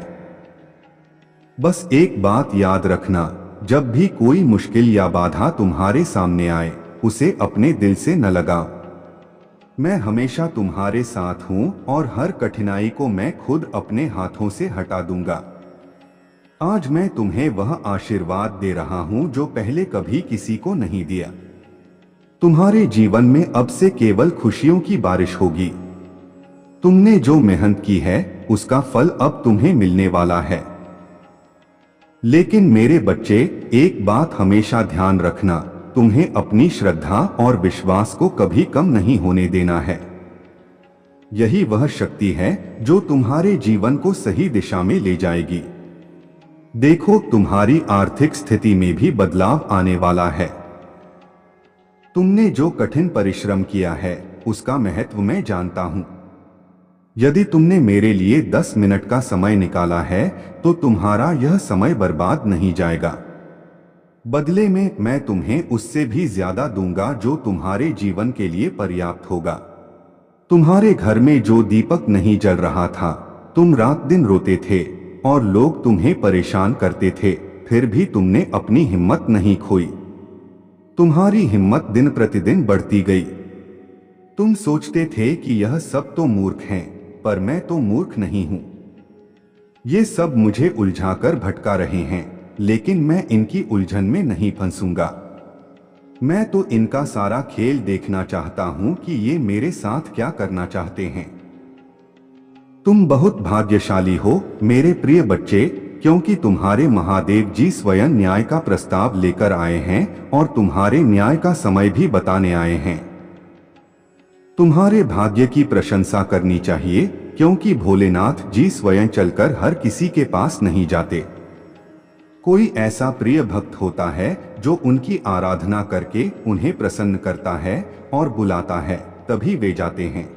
बस एक बात याद रखना, जब भी कोई मुश्किल या बाधा तुम्हारे सामने आए उसे अपने दिल से न लगाओ। मैं हमेशा तुम्हारे साथ हूं और हर कठिनाई को मैं खुद अपने हाथों से हटा दूंगा। आज मैं तुम्हें वह आशीर्वाद दे रहा हूं जो पहले कभी किसी को नहीं दिया। तुम्हारे जीवन में अब से केवल खुशियों की बारिश होगी। तुमने जो मेहनत की है उसका फल अब तुम्हें मिलने वाला है। लेकिन मेरे बच्चे, एक बात हमेशा ध्यान रखना, तुम्हें अपनी श्रद्धा और विश्वास को कभी कम नहीं होने देना है। यही वह शक्ति है जो तुम्हारे जीवन को सही दिशा में ले जाएगी। देखो, तुम्हारी आर्थिक स्थिति में भी बदलाव आने वाला है। तुमने जो कठिन परिश्रम किया है उसका महत्व मैं जानता हूं। यदि तुमने मेरे लिए 10 मिनट का समय निकाला है तो तुम्हारा यह समय बर्बाद नहीं जाएगा। बदले में मैं तुम्हें उससे भी ज्यादा दूंगा जो तुम्हारे जीवन के लिए पर्याप्त होगा। तुम्हारे घर में जो दीपक नहीं जल रहा था, तुम रात दिन रोते थे और लोग तुम्हें परेशान करते थे, फिर भी तुमने अपनी हिम्मत नहीं खोई। तुम्हारी हिम्मत दिन प्रतिदिन बढ़ती गई। तुम सोचते थे कि यह सब तो मूर्ख हैं, पर मैं तो मूर्ख नहीं हूं। ये सब मुझे उलझाकर भटका रहे हैं, लेकिन मैं इनकी उलझन में नहीं फंसूंगा। मैं तो इनका सारा खेल देखना चाहता हूं कि ये मेरे साथ क्या करना चाहते हैं। तुम बहुत भाग्यशाली हो मेरे प्रिय बच्चे, क्योंकि तुम्हारे महादेव जी स्वयं न्याय का प्रस्ताव लेकर आए हैं और तुम्हारे न्याय का समय भी बताने आए हैं। तुम्हारे भाग्य की प्रशंसा करनी चाहिए क्योंकि भोलेनाथ जी स्वयं चलकर हर किसी के पास नहीं जाते। कोई ऐसा प्रिय भक्त होता है जो उनकी आराधना करके उन्हें प्रसन्न करता है और बुलाता है, तभी वे जाते हैं।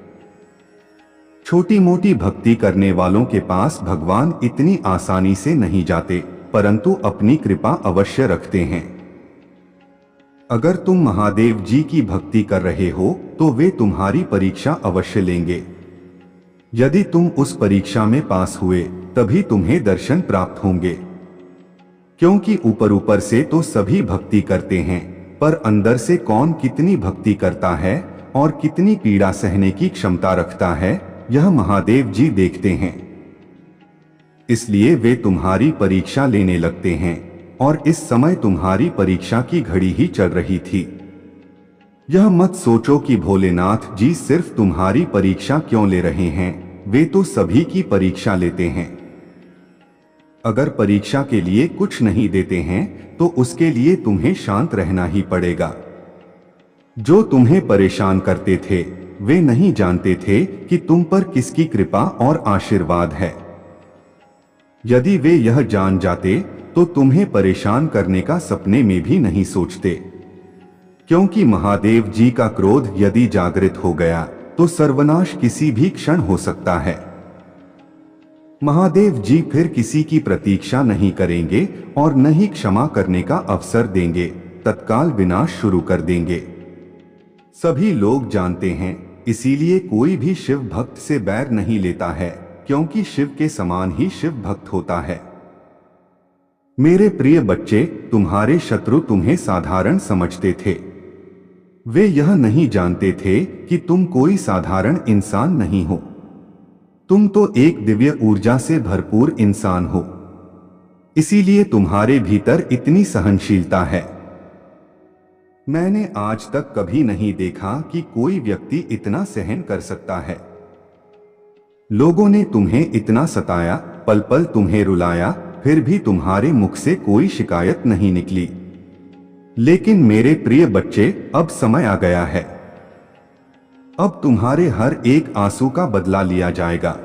छोटी मोटी भक्ति करने वालों के पास भगवान इतनी आसानी से नहीं जाते, परंतु अपनी कृपा अवश्य रखते हैं। अगर तुम महादेव जी की भक्ति कर रहे हो तो वे तुम्हारी परीक्षा अवश्य लेंगे। यदि तुम उस परीक्षा में पास हुए तभी तुम्हें दर्शन प्राप्त होंगे। क्योंकि ऊपर ऊपर से तो सभी भक्ति करते हैं, पर अंदर से कौन कितनी भक्ति करता है और कितनी पीड़ा सहने की क्षमता रखता है, यह महादेव जी देखते हैं। इसलिए वे तुम्हारी परीक्षा लेने लगते हैं और इस समय तुम्हारी परीक्षा की घड़ी ही चल रही थी। यह मत सोचो कि भोलेनाथ जी सिर्फ तुम्हारी परीक्षा क्यों ले रहे हैं, वे तो सभी की परीक्षा लेते हैं। अगर परीक्षा के लिए कुछ नहीं देते हैं तो उसके लिए तुम्हें शांत रहना ही पड़ेगा। जो तुम्हें परेशान करते थे वे नहीं जानते थे कि तुम पर किसकी कृपा और आशीर्वाद है। यदि वे यह जान जाते तो तुम्हें परेशान करने का सपने में भी नहीं सोचते। क्योंकि महादेव जी का क्रोध यदि जागृत हो गया तो सर्वनाश किसी भी क्षण हो सकता है। महादेव जी फिर किसी की प्रतीक्षा नहीं करेंगे और न ही क्षमा करने का अवसर देंगे, तत्काल विनाश शुरू कर देंगे। सभी लोग जानते हैं, इसीलिए कोई भी शिव भक्त से बैर नहीं लेता है, क्योंकि शिव के समान ही शिव भक्त होता है। मेरे प्रिय बच्चे, तुम्हारे शत्रु तुम्हें साधारण समझते थे। वे यह नहीं जानते थे कि तुम कोई साधारण इंसान नहीं हो। तुम तो एक दिव्य ऊर्जा से भरपूर इंसान हो। इसीलिए तुम्हारे भीतर इतनी सहनशीलता है। मैंने आज तक कभी नहीं देखा कि कोई व्यक्ति इतना सहन कर सकता है। लोगों ने तुम्हें इतना सताया, पल पल तुम्हें रुलाया, फिर भी तुम्हारे मुख से कोई शिकायत नहीं निकली। लेकिन मेरे प्रिय बच्चे, अब समय आ गया है। अब तुम्हारे हर एक आंसू का बदला लिया जाएगा।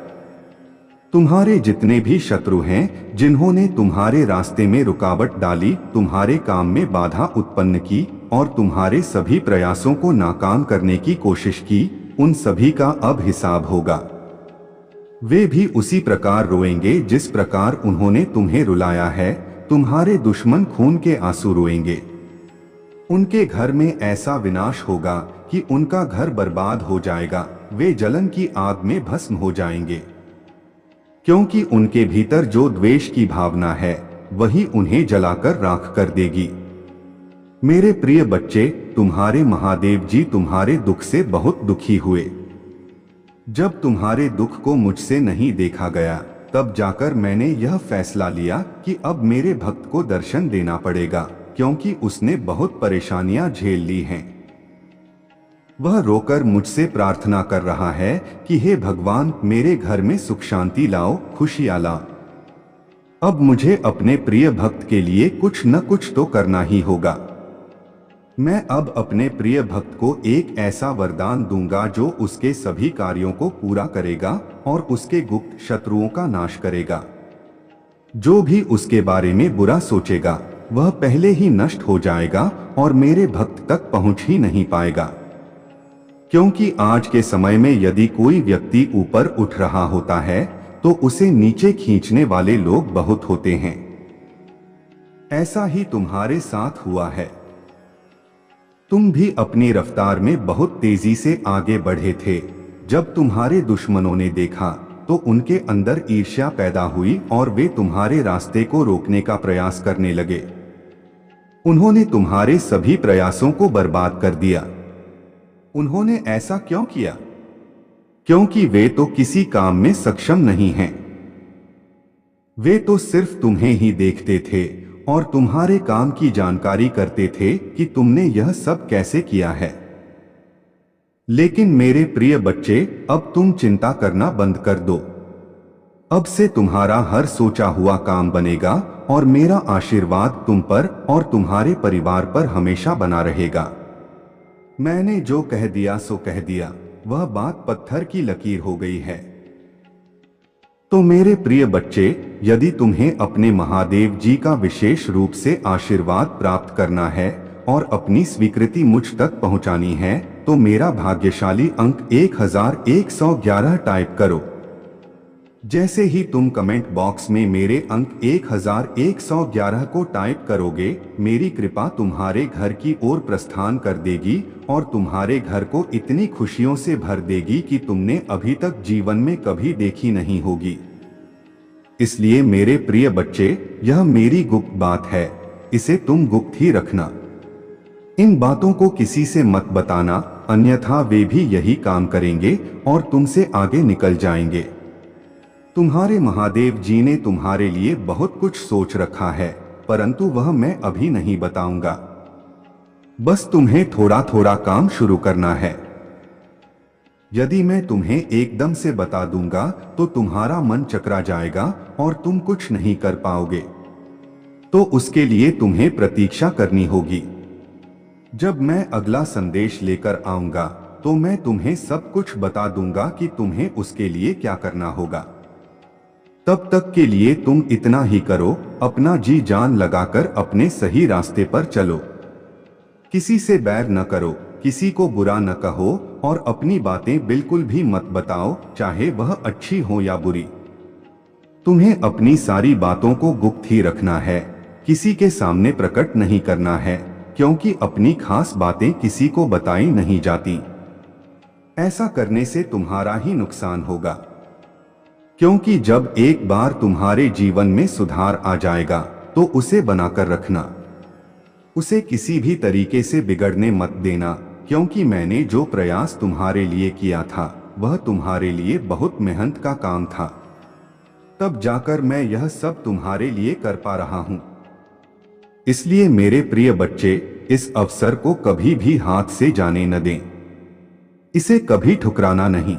तुम्हारे जितने भी शत्रु हैं, जिन्होंने तुम्हारे रास्ते में रुकावट डाली, तुम्हारे काम में बाधा उत्पन्न की और तुम्हारे सभी प्रयासों को नाकाम करने की कोशिश की, उन सभी का अब हिसाब होगा। वे भी उसी प्रकार रोएंगे जिस प्रकार उन्होंने तुम्हें रुलाया है। तुम्हारे दुश्मन खून के आंसू रोएंगे। उनके घर में ऐसा विनाश होगा कि उनका घर बर्बाद हो जाएगा। वे जलन की आग में भस्म हो जाएंगे, क्योंकि उनके भीतर जो द्वेष की भावना है, वही उन्हें जलाकर राख कर देगी। मेरे प्रिय बच्चे, तुम्हारे महादेव जी तुम्हारे दुख से बहुत दुखी हुए। जब तुम्हारे दुख को मुझसे नहीं देखा गया, तब जाकर मैंने यह फैसला लिया कि अब मेरे भक्त को दर्शन देना पड़ेगा, क्योंकि उसने बहुत परेशानियां झेल ली हैं। वह रोकर मुझसे प्रार्थना कर रहा है कि हे भगवान, मेरे घर में सुख शांति लाओ, खुशियां लाओ। अब मुझे अपने प्रिय भक्त के लिए कुछ न कुछ तो करना ही होगा। मैं अब अपने प्रिय भक्त को एक ऐसा वरदान दूंगा जो उसके सभी कार्यों को पूरा करेगा और उसके गुप्त शत्रुओं का नाश करेगा। जो भी उसके बारे में बुरा सोचेगा, वह पहले ही नष्ट हो जाएगा और मेरे भक्त तक पहुंच ही नहीं पाएगा। क्योंकि आज के समय में यदि कोई व्यक्ति ऊपर उठ रहा होता है, तो उसे नीचे खींचने वाले लोग बहुत होते हैं। ऐसा ही तुम्हारे साथ हुआ है। तुम भी अपनी रफ्तार में बहुत तेजी से आगे बढ़े थे। जब तुम्हारे दुश्मनों ने देखा, तो उनके अंदर ईर्ष्या पैदा हुई और वे तुम्हारे रास्ते को रोकने का प्रयास करने लगे। उन्होंने तुम्हारे सभी प्रयासों को बर्बाद कर दिया। उन्होंने ऐसा क्यों किया? क्योंकि वे तो किसी काम में सक्षम नहीं हैं। वे तो सिर्फ तुम्हें ही देखते थे और तुम्हारे काम की जानकारी करते थे कि तुमने यह सब कैसे किया है। लेकिन मेरे प्रिय बच्चे, अब तुम चिंता करना बंद कर दो। अब से तुम्हारा हर सोचा हुआ काम बनेगा और मेरा आशीर्वाद तुम पर और तुम्हारे परिवार पर हमेशा बना रहेगा। मैंने जो कह दिया सो कह दिया, वह बात पत्थर की लकीर हो गई है। तो मेरे प्रिय बच्चे, यदि तुम्हें अपने महादेव जी का विशेष रूप से आशीर्वाद प्राप्त करना है और अपनी स्वीकृति मुझ तक पहुंचानी है, तो मेरा भाग्यशाली अंक 1111 टाइप करो। जैसे ही तुम कमेंट बॉक्स में मेरे अंक 1111 को टाइप करोगे, मेरी कृपा तुम्हारे घर की ओर प्रस्थान कर देगी और तुम्हारे घर को इतनी खुशियों से भर देगी कि तुमने अभी तक जीवन में कभी देखी नहीं होगी। इसलिए मेरे प्रिय बच्चे, यह मेरी गुप्त बात है, इसे तुम गुप्त ही रखना। इन बातों को किसी से मत बताना, अन्यथा वे भी यही काम करेंगे और तुमसे आगे निकल जाएंगे। तुम्हारे महादेव जी ने तुम्हारे लिए बहुत कुछ सोच रखा है, परंतु वह मैं अभी नहीं बताऊंगा। बस तुम्हें थोड़ा थोड़ा काम शुरू करना है। यदि मैं तुम्हें एकदम से बता दूंगा तो तुम्हारा मन चकरा जाएगा और तुम कुछ नहीं कर पाओगे। तो उसके लिए तुम्हें प्रतीक्षा करनी होगी। जब मैं अगला संदेश लेकर आऊंगा तो मैं तुम्हें सब कुछ बता दूंगा कि तुम्हें उसके लिए क्या करना होगा। तब तक के लिए तुम इतना ही करो, अपना जी जान लगाकर अपने सही रास्ते पर चलो। किसी से बैर न करो, किसी को बुरा न कहो और अपनी बातें बिल्कुल भी मत बताओ, चाहे वह अच्छी हो या बुरी। तुम्हें अपनी सारी बातों को गुप्त ही रखना है, किसी के सामने प्रकट नहीं करना है, क्योंकि अपनी खास बातें किसी को बताई नहीं जाती। ऐसा करने से तुम्हारा ही नुकसान होगा, क्योंकि जब एक बार तुम्हारे जीवन में सुधार आ जाएगा तो उसे बनाकर रखना, उसे किसी भी तरीके से बिगड़ने मत देना, क्योंकि मैंने जो प्रयास तुम्हारे लिए किया था वह तुम्हारे लिए बहुत मेहनत का काम था। तब जाकर मैं यह सब तुम्हारे लिए कर पा रहा हूं। इसलिए मेरे प्रिय बच्चे, इस अवसर को कभी भी हाथ से जाने न दें, इसे कभी ठुकराना नहीं।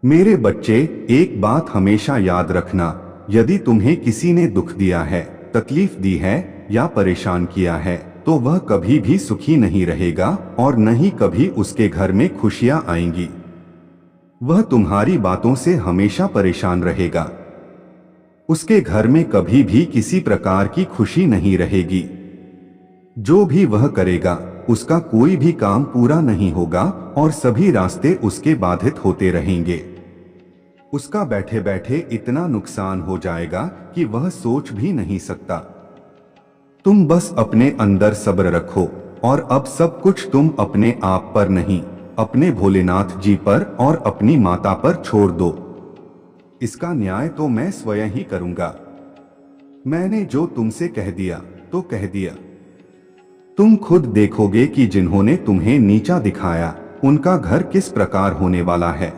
मेरे बच्चे, एक बात हमेशा याद रखना, यदि तुम्हें किसी ने दुख दिया है, तकलीफ दी है या परेशान किया है तो वह कभी भी सुखी नहीं रहेगा और न ही कभी उसके घर में खुशियां आएंगी। वह तुम्हारी बातों से हमेशा परेशान रहेगा। उसके घर में कभी भी किसी प्रकार की खुशी नहीं रहेगी। जो भी वह करेगा उसका कोई भी काम पूरा नहीं होगा और सभी रास्ते उसके बाधित होते रहेंगे। उसका बैठे बैठे इतना नुकसान हो जाएगा कि वह सोच भी नहीं सकता। तुम बस अपने अंदर सब्र रखो और अब सब कुछ तुम अपने आप पर नहीं, अपने भोलेनाथ जी पर और अपनी माता पर छोड़ दो। इसका न्याय तो मैं स्वयं ही करूंगा। मैंने जो तुमसे कह दिया तो कह दिया। तुम खुद देखोगे कि जिन्होंने तुम्हें नीचा दिखाया उनका घर किस प्रकार होने वाला है।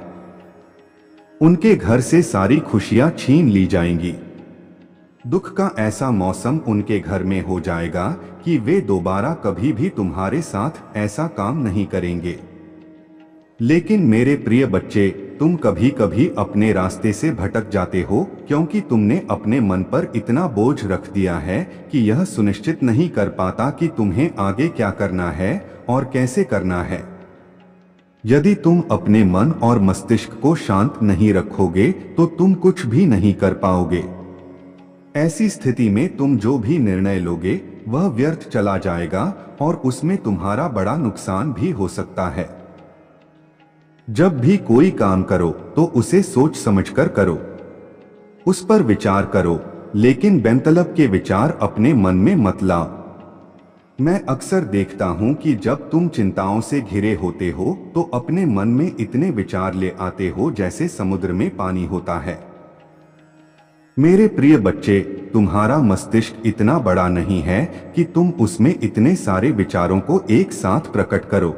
उनके घर से सारी खुशियां छीन ली जाएंगी। दुख का ऐसा मौसम उनके घर में हो जाएगा कि वे दोबारा कभी भी तुम्हारे साथ ऐसा काम नहीं करेंगे। लेकिन मेरे प्रिय बच्चे, तुम कभी कभी अपने रास्ते से भटक जाते हो क्योंकि तुमने अपने मन पर इतना बोझ रख दिया है कि यह सुनिश्चित नहीं कर पाता कि तुम्हें आगे क्या करना है और कैसे करना है। यदि तुम अपने मन और मस्तिष्क को शांत नहीं रखोगे तो तुम कुछ भी नहीं कर पाओगे। ऐसी स्थिति में तुम जो भी निर्णय लोगे वह व्यर्थ चला जाएगा और उसमें तुम्हारा बड़ा नुकसान भी हो सकता है। जब भी कोई काम करो तो उसे सोच समझकर करो, उस पर विचार करो, लेकिन बेमतलब के विचार अपने मन में मत लाओ। मैं अक्सर देखता हूं कि जब तुम चिंताओं से घिरे होते हो तो अपने मन में इतने विचार ले आते हो जैसे समुद्र में पानी होता है। मेरे प्रिय बच्चे, तुम्हारा मस्तिष्क इतना बड़ा नहीं है कि तुम उसमें इतने सारे विचारों को एक साथ प्रकट करो।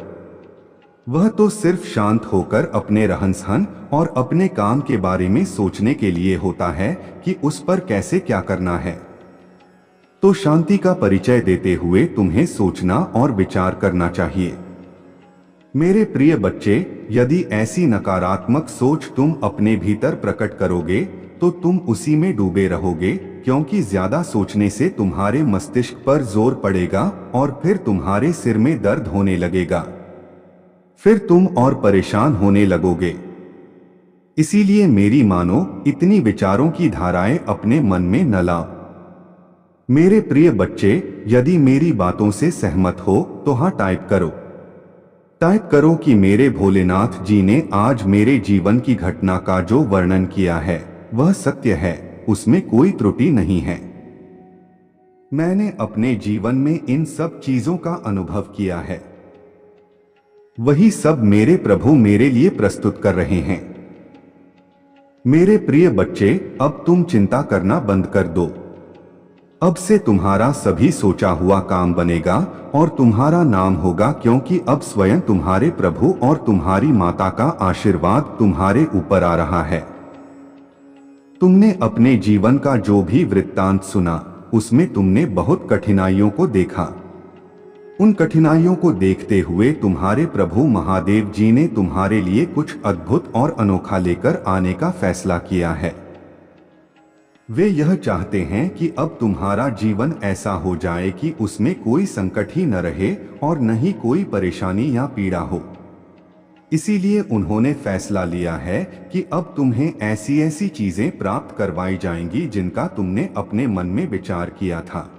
वह तो सिर्फ शांत होकर अपने रहन सहन और अपने काम के बारे में सोचने के लिए होता है कि उस पर कैसे क्या करना है। तो शांति का परिचय देते हुए तुम्हें सोचना और विचार करना चाहिए। मेरे प्रिय बच्चे, यदि ऐसी नकारात्मक सोच तुम अपने भीतर प्रकट करोगे तो तुम उसी में डूबे रहोगे, क्योंकि ज्यादा सोचने से तुम्हारे मस्तिष्क पर जोर पड़ेगा और फिर तुम्हारे सिर में दर्द होने लगेगा। फिर तुम और परेशान होने लगोगे। इसीलिए मेरी मानो, इतनी विचारों की धाराएं अपने मन में न लाओ। मेरे प्रिय बच्चे, यदि मेरी बातों से सहमत हो तो हाँ टाइप करो। टाइप करो कि मेरे भोलेनाथ जी ने आज मेरे जीवन की घटना का जो वर्णन किया है वह सत्य है, उसमें कोई त्रुटि नहीं है। मैंने अपने जीवन में इन सब चीजों का अनुभव किया है। वही सब मेरे प्रभु मेरे लिए प्रस्तुत कर रहे हैं। मेरे प्रिय बच्चे, अब तुम चिंता करना बंद कर दो। अब से तुम्हारा सभी सोचा हुआ काम बनेगा और तुम्हारा नाम होगा, क्योंकि अब स्वयं तुम्हारे प्रभु और तुम्हारी माता का आशीर्वाद तुम्हारे ऊपर आ रहा है। तुमने अपने जीवन का जो भी वृत्तांत सुना उसमें तुमने बहुत कठिनाइयों को देखा। उन कठिनाइयों को देखते हुए तुम्हारे प्रभु महादेव जी ने तुम्हारे लिए कुछ अद्भुत और अनोखा लेकर आने का फैसला किया है। वे यह चाहते हैं कि अब तुम्हारा जीवन ऐसा हो जाए कि उसमें कोई संकट ही न रहे और न ही कोई परेशानी या पीड़ा हो। इसीलिए उन्होंने फैसला लिया है कि अब तुम्हें ऐसी ऐसी चीजें प्राप्त करवाई जाएंगी जिनका तुमने अपने मन में विचार किया था।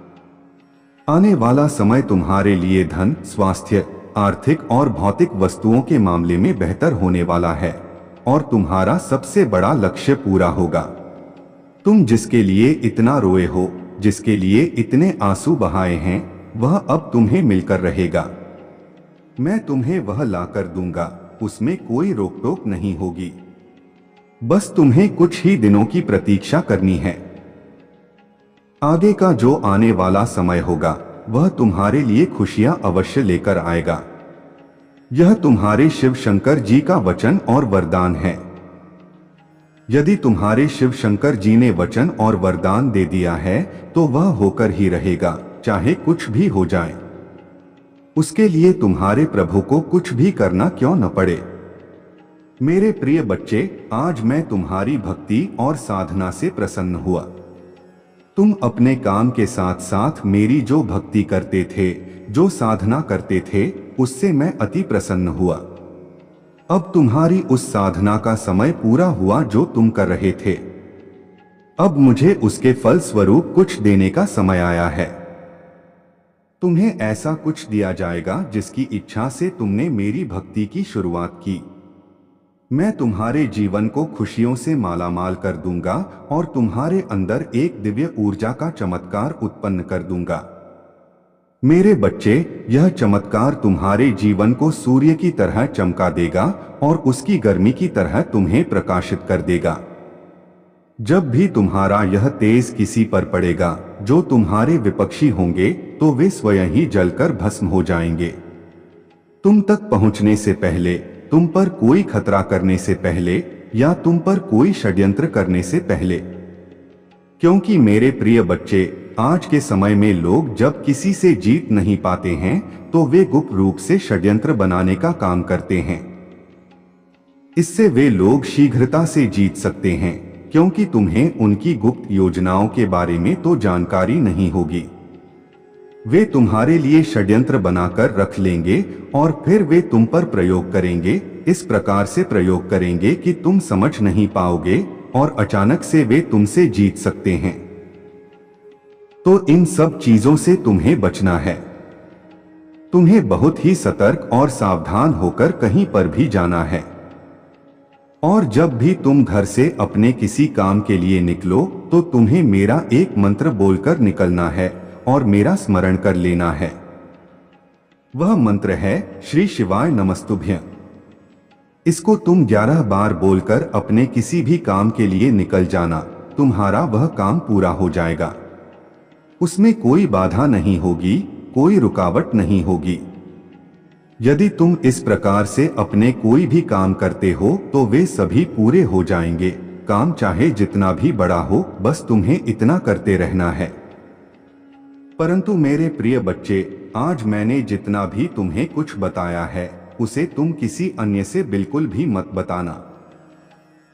आने वाला समय तुम्हारे लिए धन, स्वास्थ्य, आर्थिक और भौतिक वस्तुओं के मामले में बेहतर होने वाला है और तुम्हारा सबसे बड़ा लक्ष्य पूरा होगा। तुम जिसके लिए इतना रोए हो, जिसके लिए इतने आंसू बहाए हैं, वह अब तुम्हें मिलकर रहेगा। मैं तुम्हें वह लाकर दूंगा, उसमें कोई रोक टोक नहीं होगी। बस तुम्हें कुछ ही दिनों की प्रतीक्षा करनी है। आगे का जो आने वाला समय होगा वह तुम्हारे लिए खुशियां अवश्य लेकर आएगा। यह तुम्हारे शिव शंकर जी का वचन और वरदान है। यदि तुम्हारे शिव शंकर जी ने वचन और वरदान दे दिया है तो वह होकर ही रहेगा, चाहे कुछ भी हो जाए। उसके लिए तुम्हारे प्रभु को कुछ भी करना क्यों न पड़े। मेरे प्रिय बच्चे, आज मैं तुम्हारी भक्ति और साधना से प्रसन्न हुआ। तुम अपने काम के साथ साथ मेरी जो भक्ति करते थे, जो साधना करते थे, उससे मैं अति प्रसन्न हुआ। अब तुम्हारी उस साधना का समय पूरा हुआ जो तुम कर रहे थे। अब मुझे उसके फल स्वरूप कुछ देने का समय आया है। तुम्हें ऐसा कुछ दिया जाएगा जिसकी इच्छा से तुमने मेरी भक्ति की शुरुआत की। मैं तुम्हारे जीवन को खुशियों से मालामाल कर दूंगा और तुम्हारे अंदर एक दिव्य ऊर्जा का चमत्कार उत्पन्न कर दूंगा। मेरे बच्चे, यह चमत्कार तुम्हारे जीवन को सूर्य की तरह चमका देगा और उसकी गर्मी की तरह तुम्हें प्रकाशित कर देगा। जब भी तुम्हारा यह तेज किसी पर पड़ेगा जो तुम्हारे विपक्षी होंगे तो वे स्वयं ही जलकर भस्म हो जाएंगे। तुम तक पहुंचने से पहले, तुम पर कोई खतरा करने से पहले या तुम पर कोई षड्यंत्र करने से पहले। क्योंकि मेरे प्रिय बच्चे, आज के समय में लोग जब किसी से जीत नहीं पाते हैं तो वे गुप्त रूप से षड्यंत्र बनाने का काम करते हैं। इससे वे लोग शीघ्रता से जीत सकते हैं, क्योंकि तुम्हें उनकी गुप्त योजनाओं के बारे में तो जानकारी नहीं होगी। वे तुम्हारे लिए षड्यंत्र बनाकर रख लेंगे और फिर वे तुम पर प्रयोग करेंगे। इस प्रकार से प्रयोग करेंगे कि तुम समझ नहीं पाओगे और अचानक से वे तुमसे जीत सकते हैं। तो इन सब चीजों से तुम्हें बचना है। तुम्हें बहुत ही सतर्क और सावधान होकर कहीं पर भी जाना है। और जब भी तुम घर से अपने किसी काम के लिए निकलो तो तुम्हें मेरा एक मंत्र बोलकर निकलना है और मेरा स्मरण कर लेना है। वह मंत्र है श्री शिवाय नमस्तुभ्यं। इसको तुम 11 बार बोलकर अपने किसी भी काम के लिए निकल जाना। तुम्हारा वह काम पूरा हो जाएगा। उसमें कोई बाधा नहीं होगी, कोई रुकावट नहीं होगी। यदि तुम इस प्रकार से अपने कोई भी काम करते हो तो वे सभी पूरे हो जाएंगे। काम चाहे जितना भी बड़ा हो, बस तुम्हें इतना करते रहना है। परंतु मेरे प्रिय बच्चे, आज मैंने जितना भी तुम्हें कुछ बताया है उसे तुम किसी अन्य से बिल्कुल भी मत बताना।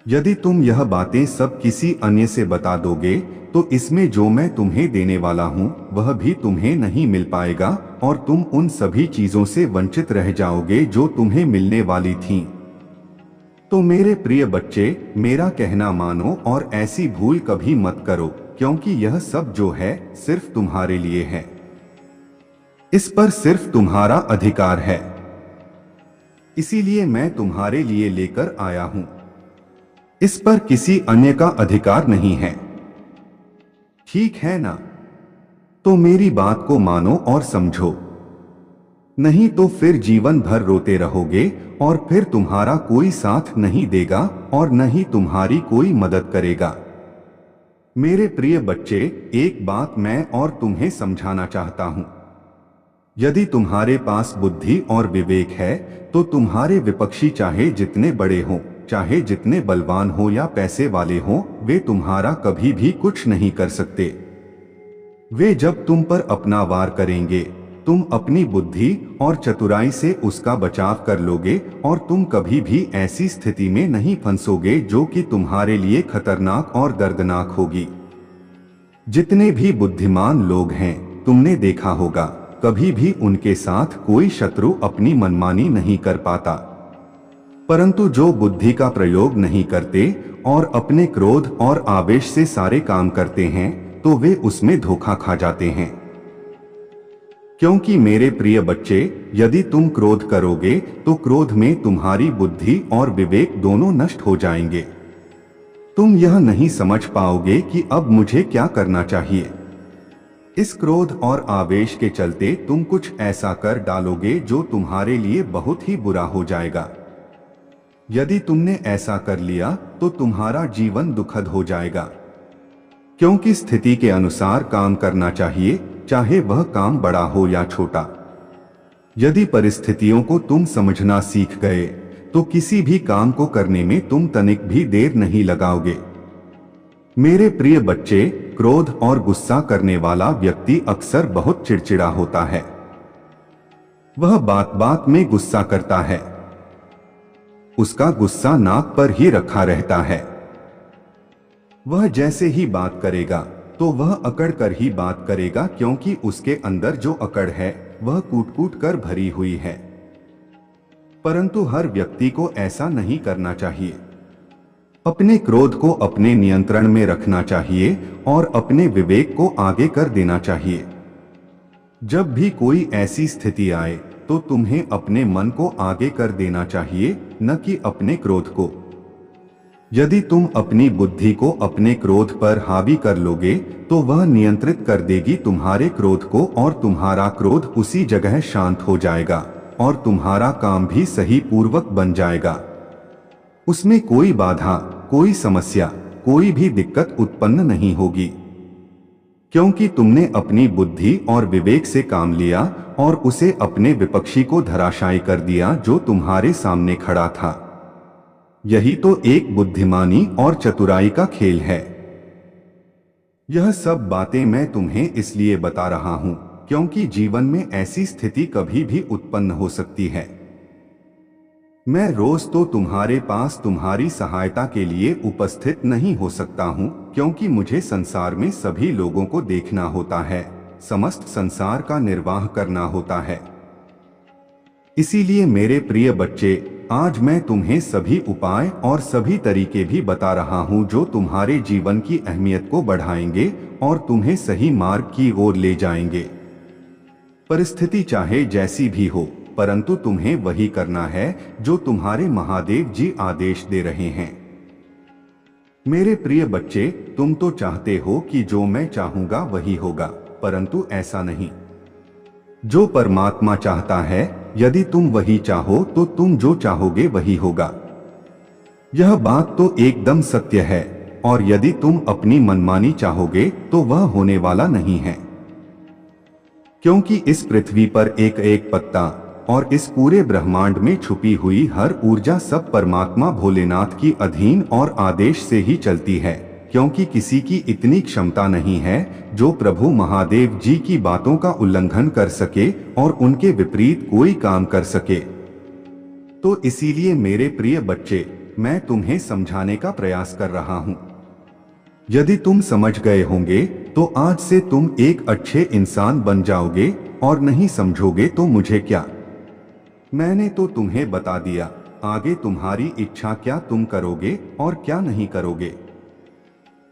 यदि तुम यह बातें सब किसी अन्य से बता दोगे तो इसमें जो मैं तुम्हें देने वाला हूं वह भी तुम्हें नहीं मिल पाएगा और तुम उन सभी चीजों से वंचित रह जाओगे जो तुम्हें मिलने वाली थीं। तो मेरे प्रिय बच्चे, मेरा कहना मानो और ऐसी भूल कभी मत करो, क्योंकि यह सब जो है सिर्फ तुम्हारे लिए है। इस पर सिर्फ तुम्हारा अधिकार है। इसीलिए मैं तुम्हारे लिए लेकर आया हूं। इस पर किसी अन्य का अधिकार नहीं है। ठीक है ना? तो मेरी बात को मानो और समझो, नहीं तो फिर जीवन भर रोते रहोगे और फिर तुम्हारा कोई साथ नहीं देगा और न ही तुम्हारी कोई मदद करेगा। मेरे प्रिय बच्चे, एक बात मैं और तुम्हें समझाना चाहता हूं। यदि तुम्हारे पास बुद्धि और विवेक है तो तुम्हारे विपक्षी चाहे जितने बड़े हों, चाहे जितने बलवान हो या पैसे वाले हों, वे तुम्हारा कभी भी कुछ नहीं कर सकते। वे जब तुम पर अपना वार करेंगे, तुम अपनी बुद्धि और चतुराई से उसका बचाव कर लोगे और तुम कभी भी ऐसी स्थिति में नहीं फंसोगे जो कि तुम्हारे लिए खतरनाक और दर्दनाक होगी। जितने भी बुद्धिमान लोग हैं, तुमने देखा होगा, कभी भी उनके साथ कोई शत्रु अपनी मनमानी नहीं कर पाता। परंतु जो बुद्धि का प्रयोग नहीं करते और अपने क्रोध और आवेश से सारे काम करते हैं तो वे उसमें धोखा खा जाते हैं। क्योंकि मेरे प्रिय बच्चे, यदि तुम क्रोध करोगे तो क्रोध में तुम्हारी बुद्धि और विवेक दोनों नष्ट हो जाएंगे। तुम यह नहीं समझ पाओगे कि अब मुझे क्या करना चाहिए। इस क्रोध और आवेश के चलते तुम कुछ ऐसा कर डालोगे जो तुम्हारे लिए बहुत ही बुरा हो जाएगा। यदि तुमने ऐसा कर लिया तो तुम्हारा जीवन दुखद हो जाएगा, क्योंकि स्थिति के अनुसार काम करना चाहिए, चाहे वह काम बड़ा हो या छोटा। यदि परिस्थितियों को तुम समझना सीख गए तो किसी भी काम को करने में तुम तनिक भी देर नहीं लगाओगे। मेरे प्रिय बच्चे, क्रोध और गुस्सा करने वाला व्यक्ति अक्सर बहुत चिड़चिड़ा होता है। वह बात बात में गुस्सा करता है। उसका गुस्सा नाक पर ही रखा रहता है। वह जैसे ही बात करेगा तो वह अकड़ कर ही बात करेगा, क्योंकि उसके अंदर जो अकड़ है वह कूट कूट कर भरी हुई है। परंतु हर व्यक्ति को ऐसा नहीं करना चाहिए। अपने क्रोध को अपने नियंत्रण में रखना चाहिए और अपने विवेक को आगे कर देना चाहिए। जब भी कोई ऐसी स्थिति आए तो तुम्हें अपने मन को आगे कर देना चाहिए, न कि अपने क्रोध को। यदि तुम अपनी बुद्धि को अपने क्रोध पर हावी कर लोगे तो वह नियंत्रित कर देगी तुम्हारे क्रोध को, और तुम्हारा क्रोध उसी जगह शांत हो जाएगा और तुम्हारा काम भी सही पूर्वक बन जाएगा। उसमें कोई बाधा, कोई समस्या, कोई भी दिक्कत उत्पन्न नहीं होगी, क्योंकि तुमने अपनी बुद्धि और विवेक से काम लिया और उसे अपने विपक्षी को धराशायी कर दिया जो तुम्हारे सामने खड़ा था। यही तो एक बुद्धिमानी और चतुराई का खेल है। यह सब बातें मैं तुम्हें इसलिए बता रहा हूं क्योंकि जीवन में ऐसी स्थिति कभी भी उत्पन्न हो सकती है। मैं रोज तो तुम्हारे पास तुम्हारी सहायता के लिए उपस्थित नहीं हो सकता हूं, क्योंकि मुझे संसार में सभी लोगों को देखना होता है, समस्त संसार का निर्वाह करना होता है। इसीलिए मेरे प्रिय बच्चे, आज मैं तुम्हें सभी उपाय और सभी तरीके भी बता रहा हूं जो तुम्हारे जीवन की अहमियत को बढ़ाएंगे और तुम्हें सही मार्ग की ओर ले जाएंगे। परिस्थिति चाहे जैसी भी हो, परंतु तुम्हें वही करना है जो तुम्हारे महादेव जी आदेश दे रहे हैं। मेरे प्रिय बच्चे, तुम तो चाहते हो कि जो मैं चाहूंगा वही होगा, परंतु ऐसा नहीं। जो परमात्मा चाहता है, यदि तुम वही चाहो तो तुम जो चाहोगे वही होगा। यह बात तो एकदम सत्य है, और यदि तुम अपनी मनमानी चाहोगे तो वह होने वाला नहीं है, क्योंकि इस पृथ्वी पर एक एक पत्ता और इस पूरे ब्रह्मांड में छुपी हुई हर ऊर्जा सब परमात्मा भोलेनाथ की अधीन और आदेश से ही चलती है, क्योंकि किसी की इतनी क्षमता नहीं है जो प्रभु महादेव जी की बातों का उल्लंघन कर सके और उनके विपरीत कोई काम कर सके। तो इसीलिए मेरे प्रिय बच्चे, मैं तुम्हें समझाने का प्रयास कर रहा हूं। यदि तुम समझ गए होंगे तो आज से तुम एक अच्छे इंसान बन जाओगे, और नहीं समझोगे तो मुझे क्या। मैंने तो तुम्हें बता दिया, आगे तुम्हारी इच्छा क्या तुम करोगे और क्या नहीं करोगे।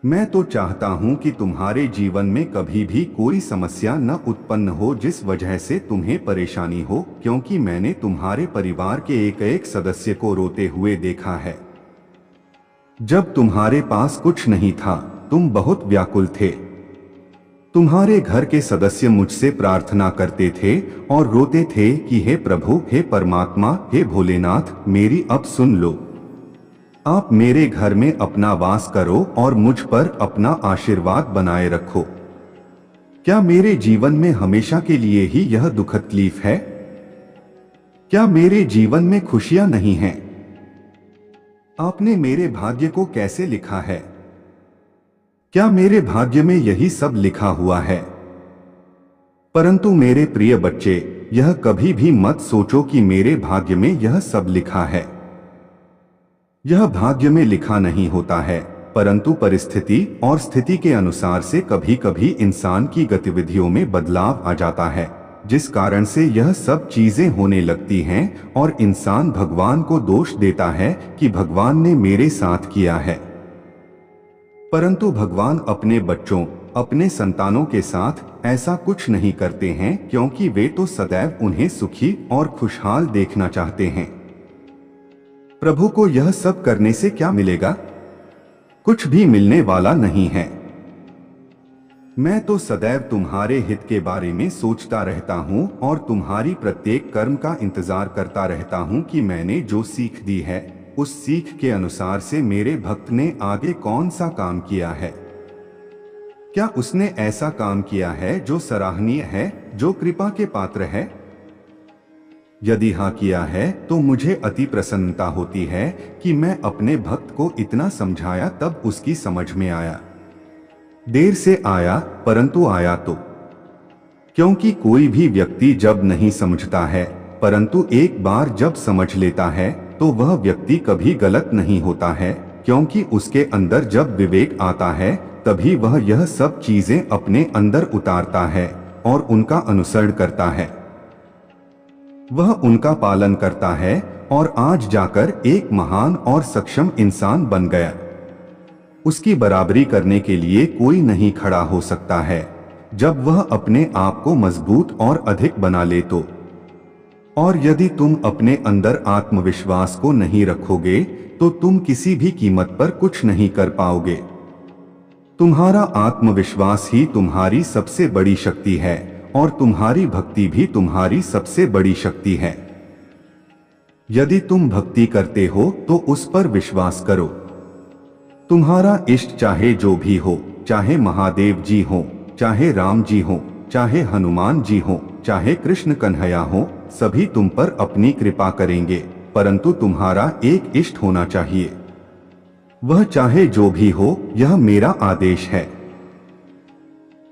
मैं तो चाहता हूं कि तुम्हारे जीवन में कभी भी कोई समस्या न उत्पन्न हो जिस वजह से तुम्हें परेशानी हो, क्योंकि मैंने तुम्हारे परिवार के एक एक सदस्य को रोते हुए देखा है। जब तुम्हारे पास कुछ नहीं था, तुम बहुत व्याकुल थे। तुम्हारे घर के सदस्य मुझसे प्रार्थना करते थे और रोते थे कि हे प्रभु, हे परमात्मा, हे भोलेनाथ, मेरी अब सुन लो। आप मेरे घर में अपना वास करो और मुझ पर अपना आशीर्वाद बनाए रखो। क्या मेरे जीवन में हमेशा के लिए ही यह दुखद तकलीफ है? क्या मेरे जीवन में खुशियां नहीं हैं? आपने मेरे भाग्य को कैसे लिखा है? क्या मेरे भाग्य में यही सब लिखा हुआ है? परंतु मेरे प्रिय बच्चे, यह कभी भी मत सोचो कि मेरे भाग्य में यह सब लिखा है। यह भाग्य में लिखा नहीं होता है, परंतु परिस्थिति और स्थिति के अनुसार से कभी कभी इंसान की गतिविधियों में बदलाव आ जाता है, जिस कारण से यह सब चीजें होने लगती हैं और इंसान भगवान को दोष देता है कि भगवान ने मेरे साथ किया है। परंतु भगवान अपने बच्चों, अपने संतानों के साथ ऐसा कुछ नहीं करते हैं, क्योंकि वे तो सदैव उन्हें सुखी और खुशहाल देखना चाहते हैं। प्रभु को यह सब करने से क्या मिलेगा? कुछ भी मिलने वाला नहीं है। मैं तो सदैव तुम्हारे हित के बारे में सोचता रहता हूँ और तुम्हारी प्रत्येक कर्म का इंतजार करता रहता हूँ कि मैंने जो सीख दी है उस सीख के अनुसार से मेरे भक्त ने आगे कौन सा काम किया है। क्या उसने ऐसा काम किया है जो सराहनीय है, जो कृपा के पात्र है? यदि हाँ किया है तो मुझे अति प्रसन्नता होती है कि मैं अपने भक्त को इतना समझाया तब उसकी समझ में आया। देर से आया परंतु आया तो। क्योंकि कोई भी व्यक्ति जब नहीं समझता है परंतु एक बार जब समझ लेता है तो वह व्यक्ति कभी गलत नहीं होता है, क्योंकि उसके अंदर जब विवेक आता है तभी वह यह सब चीजें अपने अंदर उतारता है और उनका अनुसरण करता है। वह उनका पालन करता है और आज जाकर एक महान और सक्षम इंसान बन गया। उसकी बराबरी करने के लिए कोई नहीं खड़ा हो सकता है जब वह अपने आप को मजबूत और अधिक बना ले तो। और यदि तुम अपने अंदर आत्मविश्वास को नहीं रखोगे तो तुम किसी भी कीमत पर कुछ नहीं कर पाओगे। तुम्हारा आत्मविश्वास ही तुम्हारी सबसे बड़ी शक्ति है और तुम्हारी भक्ति भी तुम्हारी सबसे बड़ी शक्ति है। यदि तुम भक्ति करते हो तो उस पर विश्वास करो। तुम्हारा इष्ट चाहे जो भी हो, चाहे महादेव जी हो, चाहे राम जी हो, चाहे हनुमान जी हो, चाहे कृष्ण कन्हैया हो, सभी तुम पर अपनी कृपा करेंगे, परंतु तुम्हारा एक इष्ट होना चाहिए। वह चाहे जो भी हो, यह मेरा आदेश है।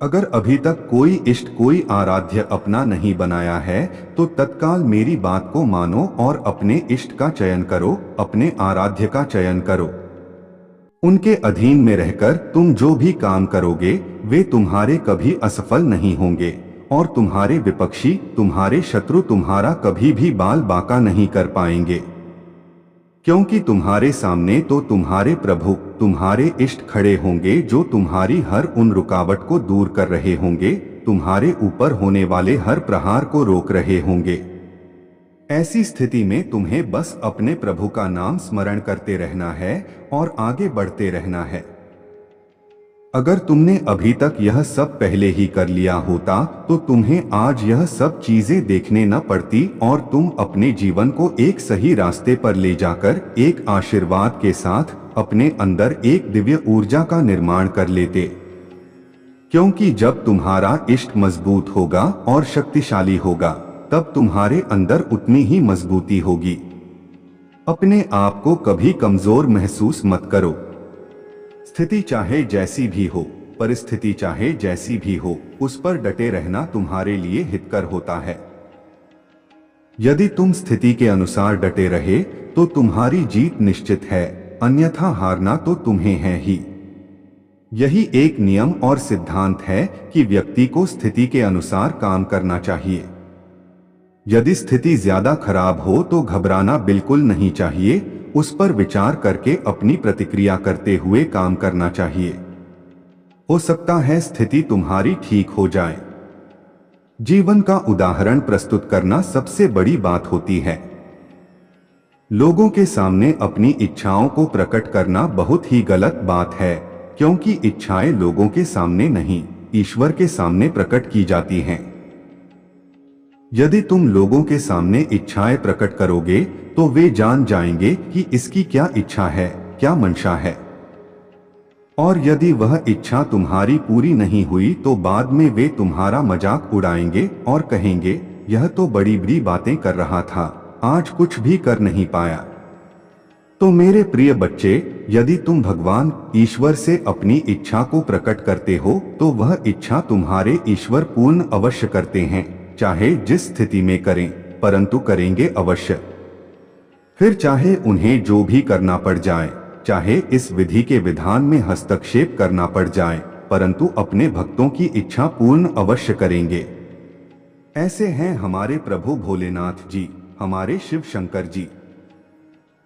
अगर अभी तक कोई इष्ट, कोई आराध्य अपना नहीं बनाया है तो तत्काल मेरी बात को मानो और अपने इष्ट का चयन करो, अपने आराध्य का चयन करो। उनके अधीन में रहकर तुम जो भी काम करोगे वे तुम्हारे कभी असफल नहीं होंगे और तुम्हारे विपक्षी, तुम्हारे शत्रु तुम्हारा कभी भी बाल बांका नहीं कर पाएंगे, क्योंकि तुम्हारे सामने तो तुम्हारे प्रभु, तुम्हारे इष्ट खड़े होंगे जो तुम्हारी हर उन रुकावट को दूर कर रहे होंगे, तुम्हारे ऊपर होने वाले हर प्रहार को रोक रहे होंगे। ऐसी स्थिति में तुम्हें बस अपने प्रभु का नाम स्मरण करते रहना है और आगे बढ़ते रहना है। अगर तुमने अभी तक यह सब पहले ही कर लिया होता तो तुम्हें आज यह सब चीजें देखने न पड़ती और तुम अपने जीवन को एक सही रास्ते पर ले जाकर एक आशीर्वाद के साथ अपने अंदर एक दिव्य ऊर्जा का निर्माण कर लेते। क्योंकि जब तुम्हारा इष्ट मजबूत होगा और शक्तिशाली होगा तब तुम्हारे अंदर उतनी ही मजबूती होगी। अपने आप को कभी कमजोर महसूस मत करो। स्थिति चाहे जैसी भी हो, परिस्थिति चाहे जैसी भी हो, उस पर डटे रहना तुम्हारे लिए हितकर होता है। यदि तुम स्थिति के अनुसार डटे रहे तो तुम्हारी जीत निश्चित है, अन्यथा हारना तो तुम्हें है ही। यही एक नियम और सिद्धांत है कि व्यक्ति को स्थिति के अनुसार काम करना चाहिए। यदि स्थिति ज्यादा खराब हो तो घबराना बिल्कुल नहीं चाहिए, उस पर विचार करके अपनी प्रतिक्रिया करते हुए काम करना चाहिए। हो सकता है स्थिति तुम्हारी ठीक हो जाए। जीवन का उदाहरण प्रस्तुत करना सबसे बड़ी बात होती है। लोगों के सामने अपनी इच्छाओं को प्रकट करना बहुत ही गलत बात है, क्योंकि इच्छाएं लोगों के सामने नहीं, ईश्वर के सामने प्रकट की जाती हैं। यदि तुम लोगों के सामने इच्छाएं प्रकट करोगे तो वे जान जाएंगे कि इसकी क्या इच्छा है, क्या मंशा है। और यदि वह इच्छा तुम्हारी पूरी नहीं हुई तो बाद में वे तुम्हारा मजाक उड़ाएंगे और कहेंगे, यह तो बड़ी बड़ी बातें कर रहा था, आज कुछ भी कर नहीं पाया। तो मेरे प्रिय बच्चे, यदि तुम भगवान ईश्वर से अपनी इच्छा को प्रकट करते हो तो वह इच्छा तुम्हारे ईश्वर पूर्ण अवश्य करते हैं, चाहे जिस स्थिति में करें, परंतु करेंगे अवश्य। फिर चाहे उन्हें जो भी करना पड़ जाए, चाहे इस विधि के विधान में हस्तक्षेप करना पड़ जाए, परंतु अपने भक्तों की इच्छा पूर्ण अवश्य करेंगे। ऐसे हैं हमारे प्रभु भोलेनाथ जी, हमारे शिव शंकर जी।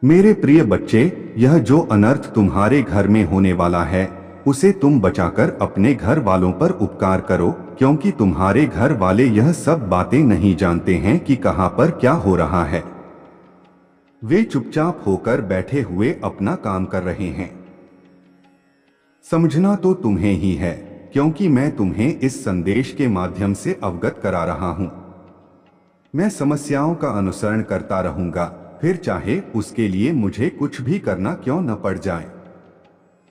मेरे प्रिय बच्चे, यह जो अनर्थ तुम्हारे घर में होने वाला है उसे तुम बचाकर अपने घर वालों पर उपकार करो, क्योंकि तुम्हारे घर वाले यह सब बातें नहीं जानते हैं कि कहां पर क्या हो रहा है। वे चुपचाप होकर बैठे हुए अपना काम कर रहे हैं। समझना तो तुम्हें ही है, क्योंकि मैं तुम्हें इस संदेश के माध्यम से अवगत करा रहा हूं। मैं समस्याओं का अनुसरण करता रहूंगा, फिर चाहे उसके लिए मुझे कुछ भी करना क्यों न पड़ जाए।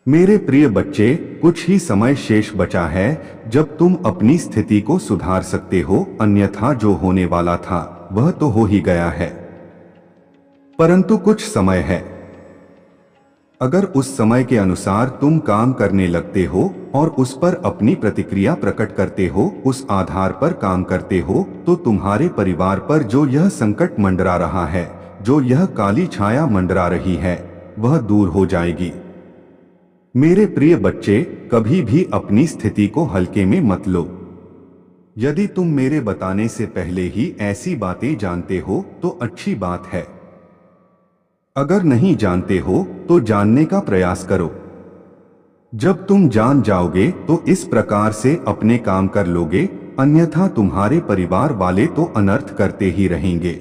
मेरे प्रिय बच्चे, कुछ ही समय शेष बचा है जब तुम अपनी स्थिति को सुधार सकते हो, अन्यथा जो होने वाला था वह तो हो ही गया है। परंतु कुछ समय है। अगर उस समय के अनुसार तुम काम करने लगते हो और उस पर अपनी प्रतिक्रिया प्रकट करते हो, उस आधार पर काम करते हो, तो तुम्हारे परिवार पर जो यह संकट मंडरा रहा है, जो यह काली छाया मंडरा रही है, वह दूर हो जाएगी। मेरे प्रिय बच्चे, कभी भी अपनी स्थिति को हल्के में मत लो। यदि तुम मेरे बताने से पहले ही ऐसी बातें जानते हो तो अच्छी बात है। अगर नहीं जानते हो तो जानने का प्रयास करो। जब तुम जान जाओगे तो इस प्रकार से अपने काम कर लोगे, अन्यथा तुम्हारे परिवार वाले तो अनर्थ करते ही रहेंगे।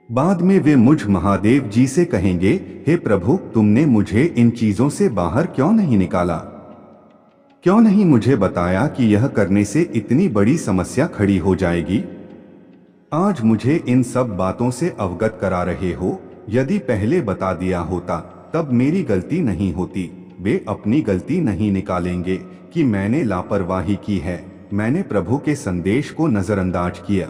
बाद में वे मुझ महादेव जी से कहेंगे, हे प्रभु, तुमने मुझे इन चीजों से बाहर क्यों नहीं निकाला? क्यों नहीं मुझे बताया कि यह करने से इतनी बड़ी समस्या खड़ी हो जाएगी? आज मुझे इन सब बातों से अवगत करा रहे हो। यदि पहले बता दिया होता तब मेरी गलती नहीं होती। वे अपनी गलती नहीं निकालेंगे कि मैंने लापरवाही की है, मैंने प्रभु के संदेश को नजरअंदाज किया।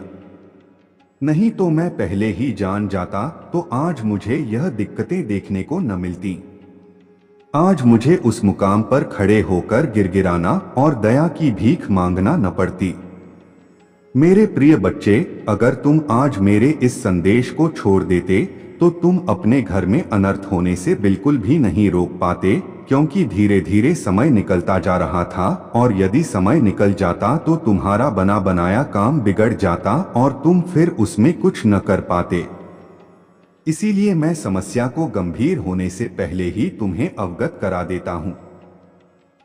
नहीं तो मैं पहले ही जान जाता तो आज मुझे यह दिक्कतें देखने को न मिलती। आज मुझे उस मुकाम पर खड़े होकर गिड़गिड़ाना और दया की भीख मांगना न पड़ती। मेरे प्रिय बच्चे, अगर तुम आज मेरे इस संदेश को छोड़ देते तो तुम अपने घर में अनर्थ होने से बिल्कुल भी नहीं रोक पाते, क्योंकि धीरे धीरे समय निकलता जा रहा था और यदि समय निकल जाता तो तुम्हारा बना बनाया काम बिगड़ जाता और तुम फिर उसमें कुछ न कर पाते। इसीलिए मैं समस्या को गंभीर होने से पहले ही तुम्हें अवगत करा देता हूँ।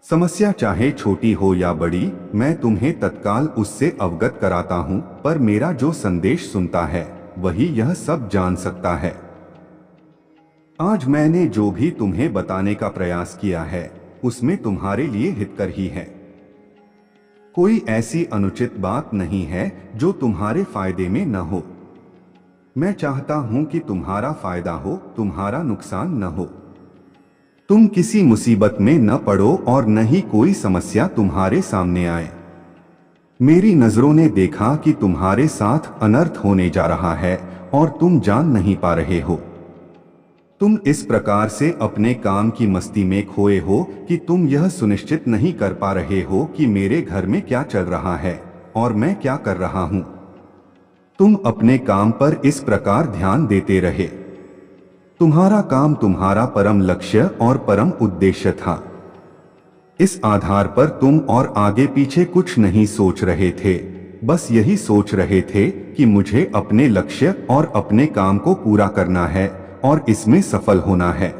समस्या चाहे छोटी हो या बड़ी, मैं तुम्हें तत्काल उससे अवगत कराता हूँ, पर मेरा जो संदेश सुनता है वही यह सब जान सकता है। आज मैंने जो भी तुम्हें बताने का प्रयास किया है उसमें तुम्हारे लिए हितकर ही है। कोई ऐसी अनुचित बात नहीं है जो तुम्हारे फायदे में न हो। मैं चाहता हूं कि तुम्हारा फायदा हो, तुम्हारा नुकसान न हो। तुम किसी मुसीबत में न पड़ो और न ही कोई समस्या तुम्हारे सामने आए। मेरी नजरों ने देखा कि तुम्हारे साथ अनर्थ होने जा रहा है और तुम जान नहीं पा रहे हो। तुम इस प्रकार से अपने काम की मस्ती में खोए हो कि तुम यह सुनिश्चित नहीं कर पा रहे हो कि मेरे घर में क्या चल रहा है और मैं क्या कर रहा हूं। तुम अपने काम पर इस प्रकार ध्यान देते रहे। तुम्हारा काम तुम्हारा परम लक्ष्य और परम उद्देश्य था। इस आधार पर तुम और आगे पीछे कुछ नहीं सोच रहे थे, बस यही सोच रहे थे कि मुझे अपने लक्ष्य और अपने काम को पूरा करना है और इसमें सफल होना है।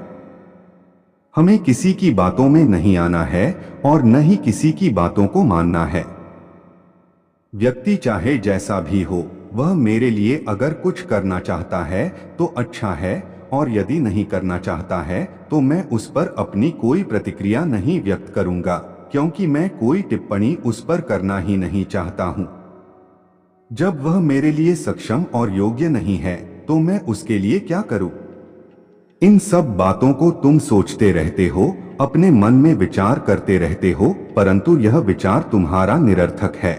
हमें किसी की बातों में नहीं आना है और न ही किसी की बातों को मानना है। व्यक्ति चाहे जैसा भी हो, वह मेरे लिए अगर कुछ करना चाहता है तो अच्छा है, और यदि नहीं करना चाहता है तो मैं उस पर अपनी कोई प्रतिक्रिया नहीं व्यक्त करूंगा, क्योंकि मैं कोई टिप्पणी उस पर करना ही नहीं चाहता हूं। जब वह मेरे लिए सक्षम और योग्य नहीं है तो मैं उसके लिए क्या करूं? इन सब बातों को तुम सोचते रहते हो, अपने मन में विचार करते रहते हो, परंतु यह विचार तुम्हारा निरर्थक है।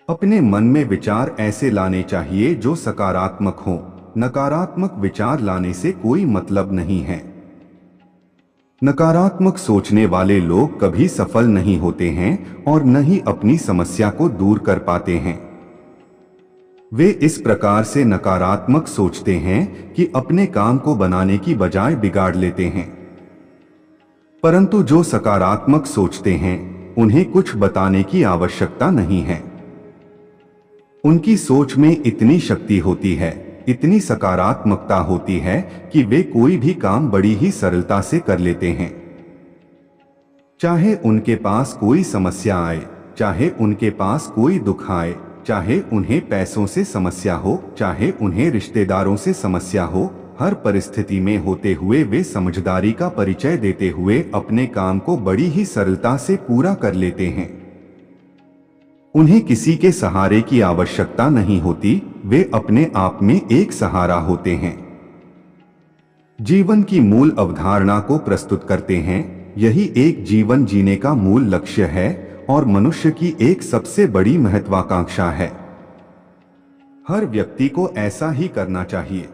अपने मन में विचार ऐसे लाने चाहिए जो सकारात्मक हो। नकारात्मक विचार लाने से कोई मतलब नहीं है। नकारात्मक सोचने वाले लोग कभी सफल नहीं होते हैं और न ही अपनी समस्या को दूर कर पाते हैं। वे इस प्रकार से नकारात्मक सोचते हैं कि अपने काम को बनाने की बजाय बिगाड़ लेते हैं। परंतु जो सकारात्मक सोचते हैं उन्हें कुछ बताने की आवश्यकता नहीं है। उनकी सोच में इतनी शक्ति होती है, इतनी सकारात्मकता होती है कि वे कोई भी काम बड़ी ही सरलता से कर लेते हैं। चाहे उनके पास कोई समस्या आए, चाहे उनके पास कोई दुख आए, चाहे उन्हें पैसों से समस्या हो, चाहे उन्हें रिश्तेदारों से समस्या हो, हर परिस्थिति में होते हुए वे समझदारी का परिचय देते हुए अपने काम को बड़ी ही सरलता से पूरा कर लेते हैं। उन्हें किसी के सहारे की आवश्यकता नहीं होती, वे अपने आप में एक सहारा होते हैं। जीवन की मूल अवधारणा को प्रस्तुत करते हैं। यही एक जीवन जीने का मूल लक्ष्य है और मनुष्य की एक सबसे बड़ी महत्वाकांक्षा है। हर व्यक्ति को ऐसा ही करना चाहिए।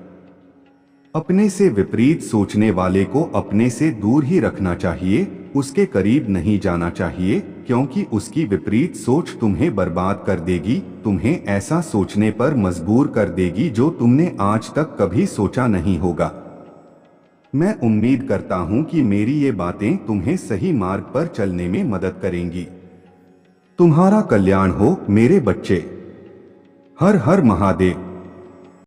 अपने से विपरीत सोचने वाले को अपने से दूर ही रखना चाहिए, उसके करीब नहीं जाना चाहिए, क्योंकि उसकी विपरीत सोच तुम्हें बर्बाद कर देगी, तुम्हें ऐसा सोचने पर मजबूर कर देगी जो तुमने आज तक कभी सोचा नहीं होगा। मैं उम्मीद करता हूं कि मेरी ये बातें तुम्हें सही मार्ग पर चलने में मदद करेंगी। तुम्हारा कल्याण हो मेरे बच्चे। हर हर महादेव।